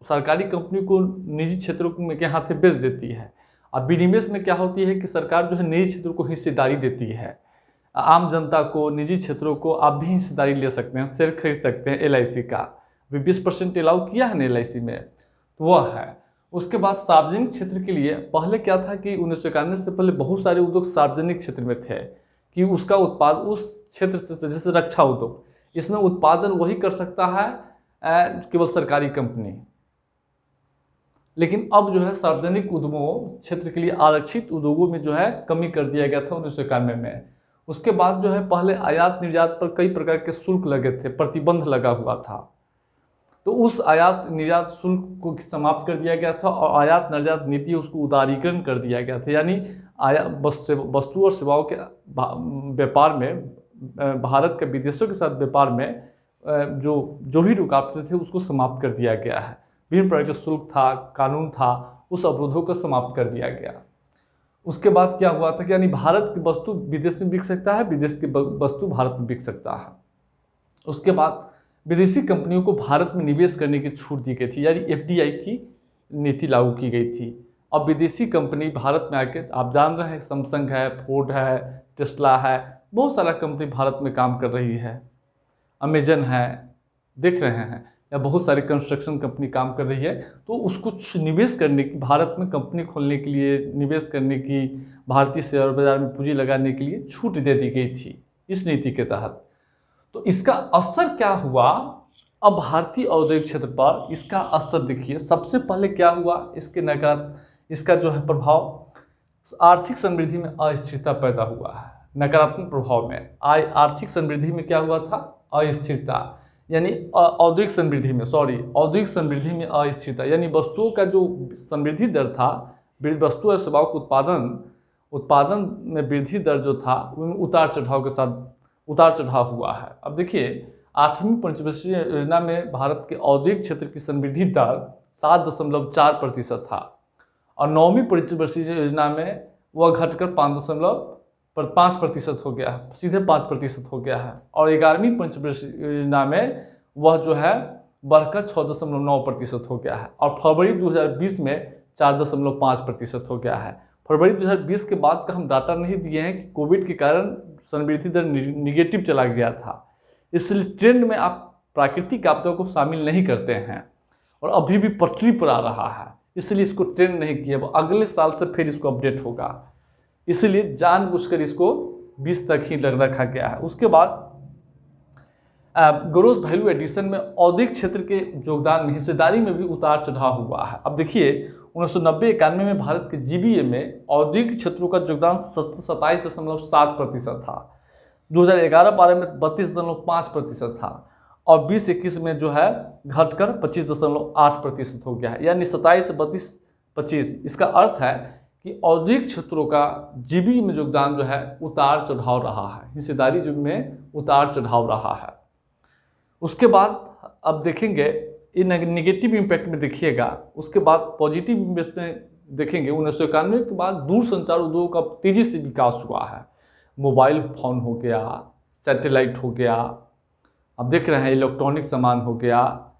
सरकारी कंपनी को निजी क्षेत्रों के हाथे बेच देती है। अब विनिवेश में क्या होती है कि सरकार जो है निजी क्षेत्रों को हिस्सेदारी देती है। आम जनता को, निजी क्षेत्रों को आप भी हिस्सेदारी ले सकते हैं, शेयर खरीद सकते हैं। एलआईसी का भी 20% अलाउ किया है ना एलआईसी में, तो वह है। उसके बाद सार्वजनिक क्षेत्र के लिए पहले क्या था कि 1991 से पहले बहुत सारे उद्योग सार्वजनिक क्षेत्र में थे कि उसका उत्पाद उस क्षेत्र से, जैसे रक्षा उद्योग, इसमें उत्पादन वही कर सकता है केवल सरकारी कंपनी। लेकिन अब जो है सार्वजनिक उद्योगों क्षेत्र के लिए आरक्षित उद्योगों में जो है कमी कर दिया गया था 1991 में। उसके बाद जो है पहले आयात निर्यात पर कई प्रकार के शुल्क लगे थे, प्रतिबंध लगा हुआ था, तो उस आयात निर्यात शुल्क को समाप्त कर दिया गया था और आयात निर्यात नीति उसको उदारीकरण कर दिया गया था। यानी वस्तु और सेवाओं के व्यापार में, भारत के विदेशों के साथ व्यापार में जो भी रुकावटें थे उसको समाप्त कर दिया गया है। विभिन्न प्रकार के शुल्क था, कानून था, उस अवरोधों को समाप्त कर दिया गया। उसके बाद क्या हुआ था कि यानी भारत की वस्तु विदेश में बिक सकता है, विदेश की वस्तु भारत में बिक सकता है। उसके बाद विदेशी कंपनियों को भारत में निवेश करने की छूट दी गई थी, यानी एफडीआई की नीति लागू की गई थी। अब विदेशी कंपनी भारत में आके, आप जान रहे हैं, सैमसंग है, फोर्ड है, टेस्ला है, बहुत सारा कंपनी भारत में काम कर रही है। अमेजन है, देख रहे हैं, या बहुत सारी कंस्ट्रक्शन कंपनी काम कर रही है। तो उसको निवेश करने की, भारत में कंपनी खोलने के लिए, निवेश करने की, भारतीय शेयर बाजार में पूंजी लगाने के लिए छूट दे दी गई थी इस नीति के तहत। तो इसका असर क्या हुआ अब भारतीय औद्योगिक क्षेत्र पर, इसका असर देखिए। सबसे पहले क्या हुआ, इसका जो है प्रभाव आर्थिक समृद्धि में अस्थिरता पैदा हुआ है। नकारात्मक प्रभाव में आर्थिक समृद्धि में क्या हुआ था, अस्थिरता, यानी औद्योगिक समृद्धि में अस्थिरता, यानी वस्तुओं का जो समृद्धि दर था, वस्तु और सेवाओं के उत्पादन में वृद्धि दर जो था उनमें उतार चढ़ाव हुआ है। अब देखिए 8वीं पंचवर्षीय योजना में भारत के औद्योगिक क्षेत्र की समृद्धि दर 7.4% था और 9वीं पंचवर्षीय योजना में वह घटकर 5% हो गया है, सीधे 5% हो गया है। और 11वीं पंचवर्षीय योजना में वह जो है बढ़कर 6.9% हो गया है और फरवरी 2020 में 4.5% हो गया है। फरवरी 2020 के बाद का हम डाटा नहीं दिए हैं कि कोविड के कारण समृद्धि दर निगेटिव चला गया था, इसलिए ट्रेंड में आप प्राकृतिक आपदाओं को शामिल नहीं करते हैं और अभी भी पटरी पर आ रहा है, इसलिए इसको ट्रेंड नहीं किया। अगले साल से फिर इसको अपडेट होगा, इसलिए जानबूझकर इसको 20 तक ही रखा गया है। उसके बाद ग्रोस वैल्यू एडिशन में औद्योगिक क्षेत्र के योगदान में, हिस्सेदारी में भी उतार चढ़ाव हुआ है। अब देखिए 1990-91 में भारत के जीबीए में औद्योगिक क्षेत्रों का योगदान 27.7% था, 2011-12 में 32.5% था और 2021 में जो है घटकर 25.8% हो गया है, यानी 27 से 32-25। इसका अर्थ है कि औद्योगिक क्षेत्रों का जीबीए में योगदान जो है उतार चढ़ाव रहा है, हिस्सेदारी में उतार चढ़ाव रहा है। उसके बाद अब देखेंगे इन नेगेटिव इम्पैक्ट में देखिएगा, उसके बाद पॉजिटिव इम्पैक्ट में देखेंगे। 1991 के बाद दूरसंचार उद्योग का तेजी से विकास हुआ है, मोबाइल फ़ोन हो गया, सैटेलाइट हो गया, अब देख रहे हैं इलेक्ट्रॉनिक सामान हो गया,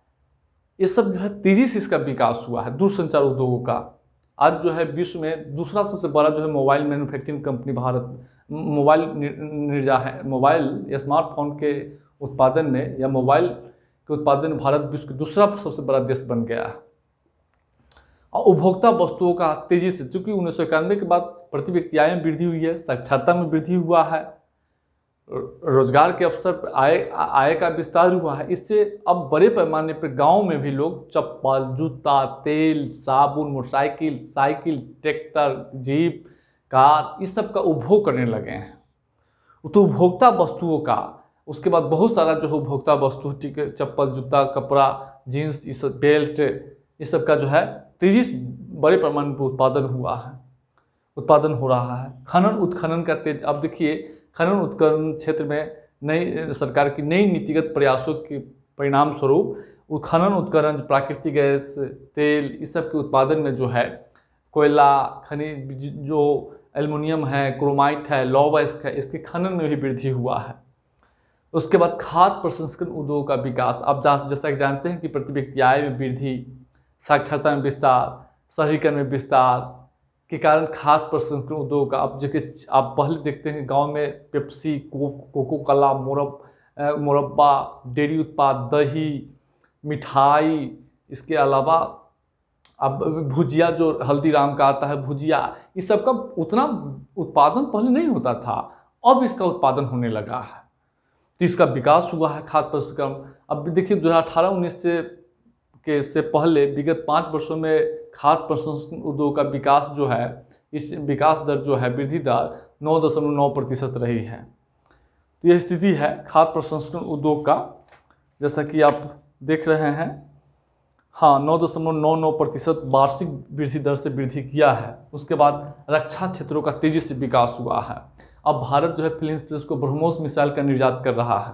ये सब जो है तेज़ी से इसका विकास हुआ है दूरसंचार उद्योगों का। आज जो है विश्व में दूसरा सबसे बड़ा जो है mobile manufacturing company Bharat mobile Nirja है। मोबाइल या स्मार्टफोन के उत्पादन में या मोबाइल के उत्पादन में भारत विश्व का दूसरा सबसे बड़ा देश बन गया है। और उपभोक्ता वस्तुओं का तेजी से, चूंकि 1991 के बाद प्रति व्यक्ति आय में वृद्धि हुई है, साक्षरता में वृद्धि हुआ है, रोजगार के अवसर पर आय का विस्तार हुआ है। इससे अब बड़े पैमाने पर गांव में भी लोग चप्पल, जूता, तेल, साबुन, motorcycle, cycle, tractor, jeep, car, इस सब का उपभोग करने लगे हैं। तो उपभोक्ता वस्तुओं का, उसके बाद बहुत सारा जो है उपभोक्ता वस्तु, ठीक है, चप्पल, जूता, कपड़ा, जीन्स, इस बेल्ट, इस सब का जो है तेजी से बड़े पैमाने पर उत्पादन हो रहा है। खनन उत्खनन का तेज, अब देखिए खनन उत्खनन क्षेत्र में नई सरकार की नई नीतिगत प्रयासों के परिणाम स्वरूप खनन उत्खनन, प्राकृतिक गैस, तेल, इस सब के उत्पादन में जो है कोयला, खनिज, जो एल्युमिनियम है, क्रोमाइट है, लौह है, इसके खनन में भी वृद्धि हुआ है। उसके बाद खाद्य प्रसंस्करण उद्योग का विकास। अब जैसा कि जानते हैं कि प्रति व्यक्ति आय में वृद्धि, साक्षरता में विस्तार, शहरीकरण में विस्तार के कारण खाद्य प्रसंस्करण उद्योग का, अब जबकि आप पहले देखते हैं गांव में पेप्सी, कोको कोला, मुरब्बा, डेयरी उत्पाद, दही, मिठाई, इसके अलावा अब भुजिया, जो हल्दीराम का आता है भुजिया, इस सब का उतना उत्पादन पहले नहीं होता था, अब इसका उत्पादन होने लगा है। तो इसका विकास हुआ है खाद्य प्रसंस्करण। अब देखिए 2018-19 से पहले विगत 5 वर्षों में खाद्य प्रसंस्करण उद्योग का विकास जो है, इस विकास दर जो है, वृद्धि दर 9.9% रही है। तो यह स्थिति है खाद्य प्रसंस्करण उद्योग का, जैसा कि आप देख रहे हैं। हाँ, 9.99% वार्षिक वृद्धि दर से वृद्धि किया है। उसके बाद रक्षा क्षेत्रों का तेजी से विकास हुआ है। अब भारत जो है फिलीपींस को ब्रह्मोस मिसाइल का निर्यात कर रहा है।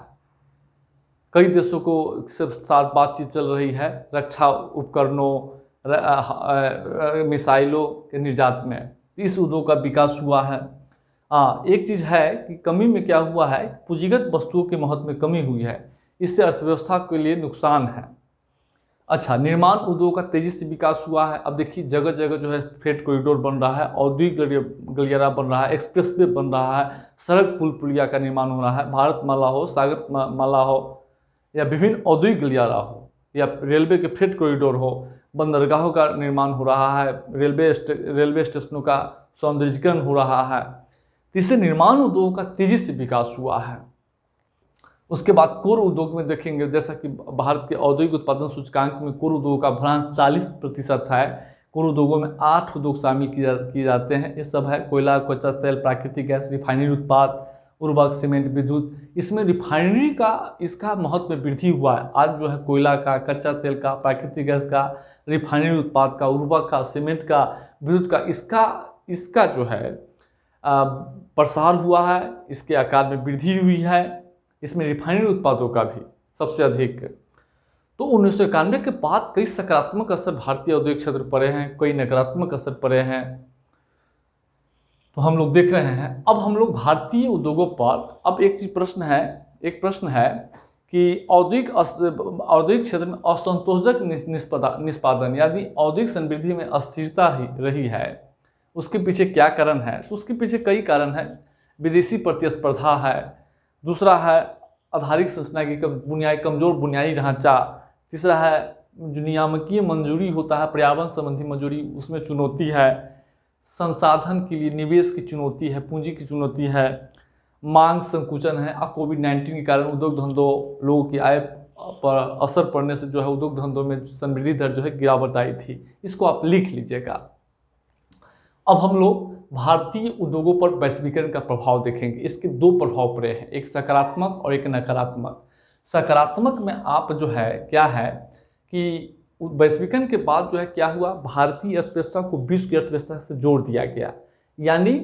कई देशों को साथ बातचीत चल रही है रक्षा उपकरणों, मिसाइलों के निर्यात में। इस उद्योग का विकास हुआ है। एक चीज़ है कि कमी में क्या हुआ है, पूंजीगत वस्तुओं के महत्व में कमी हुई है, इससे अर्थव्यवस्था के लिए नुकसान है। अच्छा, निर्माण उद्योग का तेजी से विकास हुआ है। अब देखिए जगह जगह जो है फ्रेट कॉरिडोर बन रहा है, औद्योगिक गलियारा बन रहा है, एक्सप्रेसवे बन रहा है, सड़क पुल पुलिया का निर्माण हो रहा है। भारत माला हो, सागर माला हो, या विभिन्न औद्योगिक गलियारा हो, या रेलवे के फ्रेट कॉरिडोर हो, बंदरगाहों का निर्माण हो रहा है, रेलवे स्टेशनों का सौंदर्यीकरण हो रहा है। इससे निर्माण उद्योग का तेजी से विकास हुआ है। उसके बाद कोर उद्योग में देखेंगे, जैसा कि भारत के औद्योगिक उत्पादन सूचकांक में कोर उद्योग का बढ़ान 40% है। कोर उद्योगों में 8 उद्योग शामिल किए जाते हैं। ये सब है कोयला, कच्चा तेल, प्राकृतिक गैस, रिफाइनरी उत्पाद, उर्वरक, सीमेंट, विद्युत। इसमें रिफाइनरी का, इसका महत्व में वृद्धि हुआ है। आज जो है कोयला का, कच्चा तेल का, प्राकृतिक गैस का, रिफाइनरी उत्पाद का, उर्वरक का, सीमेंट का, विद्युत का, इसका जो है प्रसार हुआ है। इसके आकार में वृद्धि हुई है। इसमें रिफाइनरी उत्पादों का भी सबसे अधिक। तो 1991 के बाद कई सकारात्मक असर भारतीय औद्योगिक क्षेत्र पर पड़े हैं, कई नकारात्मक असर पड़े हैं, तो हम लोग देख रहे हैं। अब हम लोग भारतीय उद्योगों पर, अब एक प्रश्न है कि औद्योगिक क्षेत्र में असंतोषजनक निष्पादन, यानी औद्योगिक समृद्धि में अस्थिरता ही रही है, उसके पीछे क्या कारण है? तो उसके पीछे कई कारण है। विदेशी प्रतिस्पर्धा है, दूसरा है आधारिक संरचना की कमजोर बुनियादी ढांचा, तीसरा है जो नियामकीय मंजूरी होता है, पर्यावरण संबंधी मंजूरी, उसमें चुनौती है, संसाधन के लिए निवेश की चुनौती है, पूंजी की चुनौती है, मांग संकुचन है। अब कोविड-19 के कारण उद्योग धंधों, लोगों की आय पर असर पड़ने से जो है उद्योग धंधों में समृद्धि दर जो है गिरावट आई थी। इसको आप लिख लीजिएगा। अब हम लोग भारतीय उद्योगों पर वैश्वीकरण का प्रभाव देखेंगे। इसके 2 प्रभाव पड़े हैं, एक सकारात्मक और एक नकारात्मक। सकारात्मक में आप जो है क्या है कि वैश्वीकरण के बाद जो है क्या हुआ, भारतीय अर्थव्यवस्था को विश्व की अर्थव्यवस्था से जोड़ दिया गया। यानी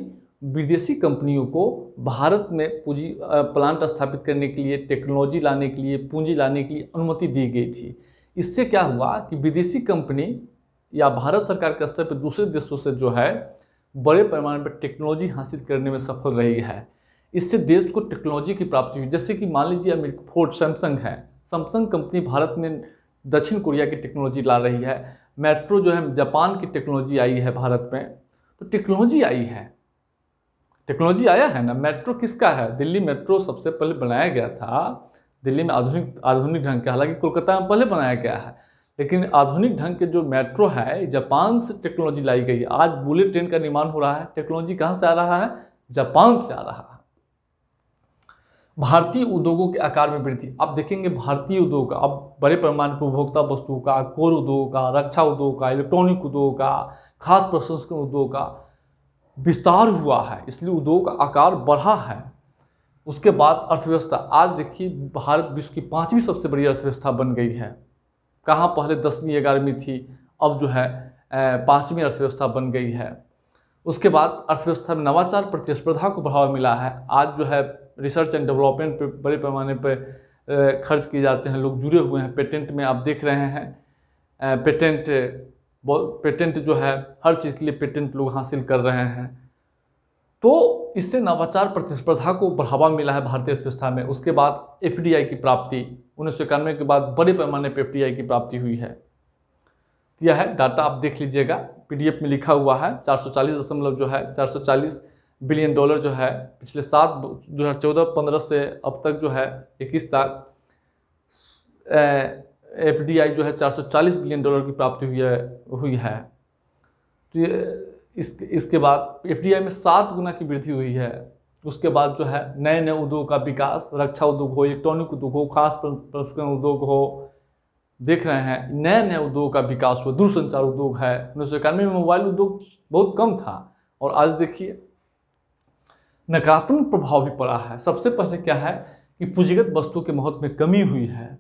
विदेशी कंपनियों को भारत में पूंजी प्लांट स्थापित करने के लिए, टेक्नोलॉजी लाने के लिए, पूंजी लाने के लिए अनुमति दी गई थी। इससे क्या हुआ कि विदेशी कंपनी या भारत सरकार के स्तर पर दूसरे देशों से जो है बड़े पैमाने पर टेक्नोलॉजी हासिल करने में सफल रही है। इससे देश को टेक्नोलॉजी की प्राप्ति हुई। जैसे कि मान लीजिए फोर्ड, सैमसंग है, सैमसंग कंपनी भारत में दक्षिण कोरिया की टेक्नोलॉजी ला रही है। मेट्रो जो है जापान की टेक्नोलॉजी आई है भारत में। तो टेक्नोलॉजी आई है, टेक्नोलॉजी आया है ना। मेट्रो किसका है? दिल्ली मेट्रो सबसे पहले बनाया गया था दिल्ली में आधुनिक ढंग के, हालांकि कोलकाता में पहले बनाया गया है, लेकिन आधुनिक ढंग के जो मेट्रो है जापान से टेक्नोलॉजी लाई गई है। आज बुलेट ट्रेन का निर्माण हो रहा है, टेक्नोलॉजी कहाँ से आ रहा है? जापान से आ रहा है। भारतीय उद्योगों के आकार में वृद्धि, आप देखेंगे भारतीय उद्योग अब बड़े पैमाने पर उपभोक्ता वस्तुओं का, कोर उद्योग का, रक्षा उद्योग का, इलेक्ट्रॉनिक उद्योग का, खाद्य प्रसंस्करण उद्योग का विस्तार हुआ है, इसलिए उद्योग का आकार बढ़ा है। उसके बाद अर्थव्यवस्था, आज देखिए भारत विश्व की 5वीं सबसे बड़ी अर्थव्यवस्था बन गई है। कहाँ पहले 10वीं 11वीं थी, अब जो है 5वीं अर्थव्यवस्था बन गई है। उसके बाद अर्थव्यवस्था में नवाचार प्रतिस्पर्धा को बढ़ावा मिला है। आज जो है रिसर्च एंड डेवलपमेंट पे बड़े पैमाने पर खर्च किए जाते हैं, लोग जुड़े हुए हैं। पेटेंट में आप देख रहे हैं, पेटेंट जो है हर चीज़ के लिए पेटेंट लोग हासिल कर रहे हैं, तो इससे नवाचार प्रतिस्पर्धा को बढ़ावा मिला है भारतीय अर्थव्यवस्था में। उसके बाद एफडीआई की प्राप्ति 1991 के बाद बड़े पैमाने पर एफडीआई की प्राप्ति हुई है। यह है डाटा, आप देख लीजिएगा, पीडीएफ में लिखा हुआ है। 440 बिलियन डॉलर जो है पिछले 2014-15 से अब तक जो है 21 तक एफडीआई जो है 440 बिलियन डॉलर की प्राप्ति हुई है। तो इसके बाद एफडीआई में 7 गुना की वृद्धि हुई है। उसके बाद जो है नए नए उद्योग का विकास, रक्षा उद्योग हो, इलेक्ट्रॉनिक उद्योग हो, खास प्रसंस्करण उद्योग हो, देख रहे हैं नए नए उद्योग का विकास हुआ। दूरसंचार उद्योग है, 1991 में मोबाइल उद्योग बहुत कम था और आज देखिए नकारात्मक प्रभाव भी पड़ा है। सबसे पहले क्या है कि पूंजीगत वस्तु के महत्व में कमी हुई है।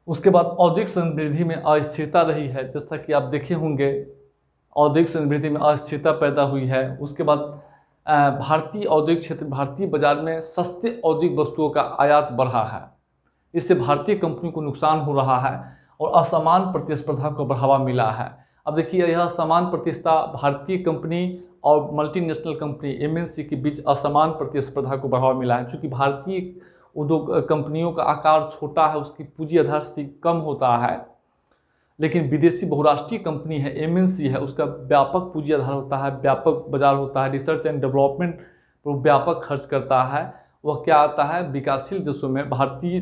उसके बाद औद्योगिक समृद्धि में अस्थिरता रही है, जैसा कि आप देखे होंगे औद्योगिक समृद्धि में अस्थिरता पैदा हुई है। उसके बाद भारतीय औद्योगिक क्षेत्र, भारतीय बाजार में सस्ते औद्योगिक वस्तुओं का आयात बढ़ा है, इससे भारतीय कंपनी को नुकसान हो रहा है और असमान प्रतिस्पर्धा को बढ़ावा मिला है। अब देखिए यह असमान प्रतिस्पर्धा भारतीय कंपनी और मल्टीनेशनल कंपनी एमएनसी के बीच असमान प्रतिस्पर्धा को बढ़ावा मिला है। चूँकि भारतीय उद्योग कंपनियों का आकार छोटा है, उसकी पूंजी आधार से कम होता है, लेकिन विदेशी बहुराष्ट्रीय कंपनी है, एमएनसी है, उसका व्यापक पूंजी आधार होता है, व्यापक बाजार होता है, रिसर्च एंड डेवलपमेंट पर व्यापक खर्च करता है। वह क्या आता है, विकासशील देशों में भारतीय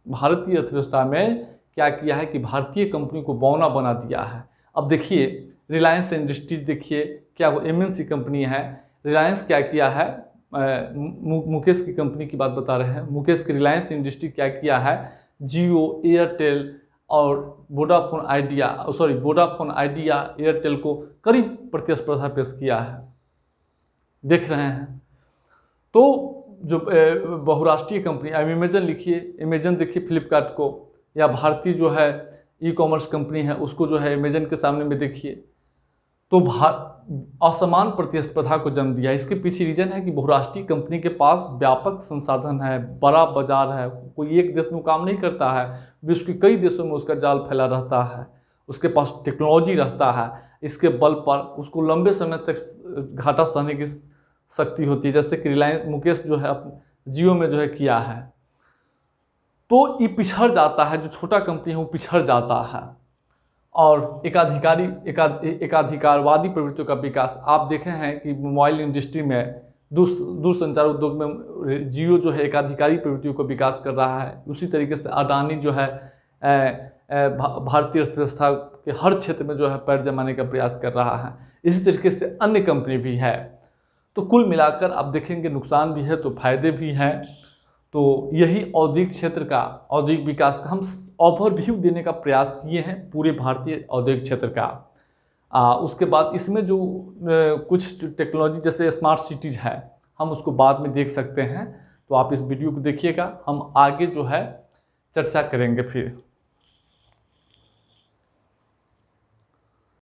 अर्थव्यवस्था में क्या किया है कि भारतीय कंपनी को बौना बना दिया है। अब देखिए रिलायंस इंडस्ट्रीज, देखिए क्या वो एमएनसी कंपनी है। रिलायंस क्या किया है, मुकेश की कंपनी की बात बता रहे हैं, मुकेश की रिलायंस इंडस्ट्री क्या किया है, जियो, एयरटेल और वोडाफोन आइडिया एयरटेल को करीब प्रतिस्पर्धा पेश किया है, देख रहे हैं। तो जो बहुराष्ट्रीय कंपनी, अमेजन लिखिए, अमेजन देखिए फ्लिपकार्ट को, या भारतीय जो है ई कॉमर्स कंपनी है उसको जो है अमेजन के सामने में देखिए, तो असमान प्रतिस्पर्धा को जन्म दिया। इसके पीछे रीजन है कि बहुराष्ट्रीय कंपनी के पास व्यापक संसाधन है, बड़ा बाजार है, कोई एक देश में काम नहीं करता है, विश्व के कई देशों में उसका जाल फैला रहता है, उसके पास टेक्नोलॉजी रहता है, इसके बल पर उसको लंबे समय तक घाटा सहने की शक्ति होती है, जैसे कि रिलायंस मुकेश जो है जियो में जो है किया है। तो ये पिछड़ जाता है, जो छोटा कंपनी है वो पिछड़ जाता है। और एकाधिकारवादी प्रवृत्तियों का विकास, आप देखे हैं कि मोबाइल इंडस्ट्री में, दूरसंचार उद्योग में जियो जो है एकाधिकारी प्रवृत्तियों का विकास कर रहा है। उसी तरीके से अडानी जो है भारतीय अर्थव्यवस्था के हर क्षेत्र में जो है पैर जमाने का प्रयास कर रहा है। इसी तरीके से अन्य कंपनी भी है। तो कुल मिलाकर आप देखेंगे नुकसान भी है तो फायदे भी हैं। तो यही औद्योगिक क्षेत्र का, औद्योगिक विकास का हम ओवरव्यू देने का प्रयास किए हैं पूरे भारतीय औद्योगिक क्षेत्र का। उसके बाद इसमें जो कुछ टेक्नोलॉजी जैसे स्मार्ट सिटीज़ है, हम उसको बाद में देख सकते हैं। तो आप इस वीडियो को देखिएगा, हम आगे जो है चर्चा करेंगे फिर।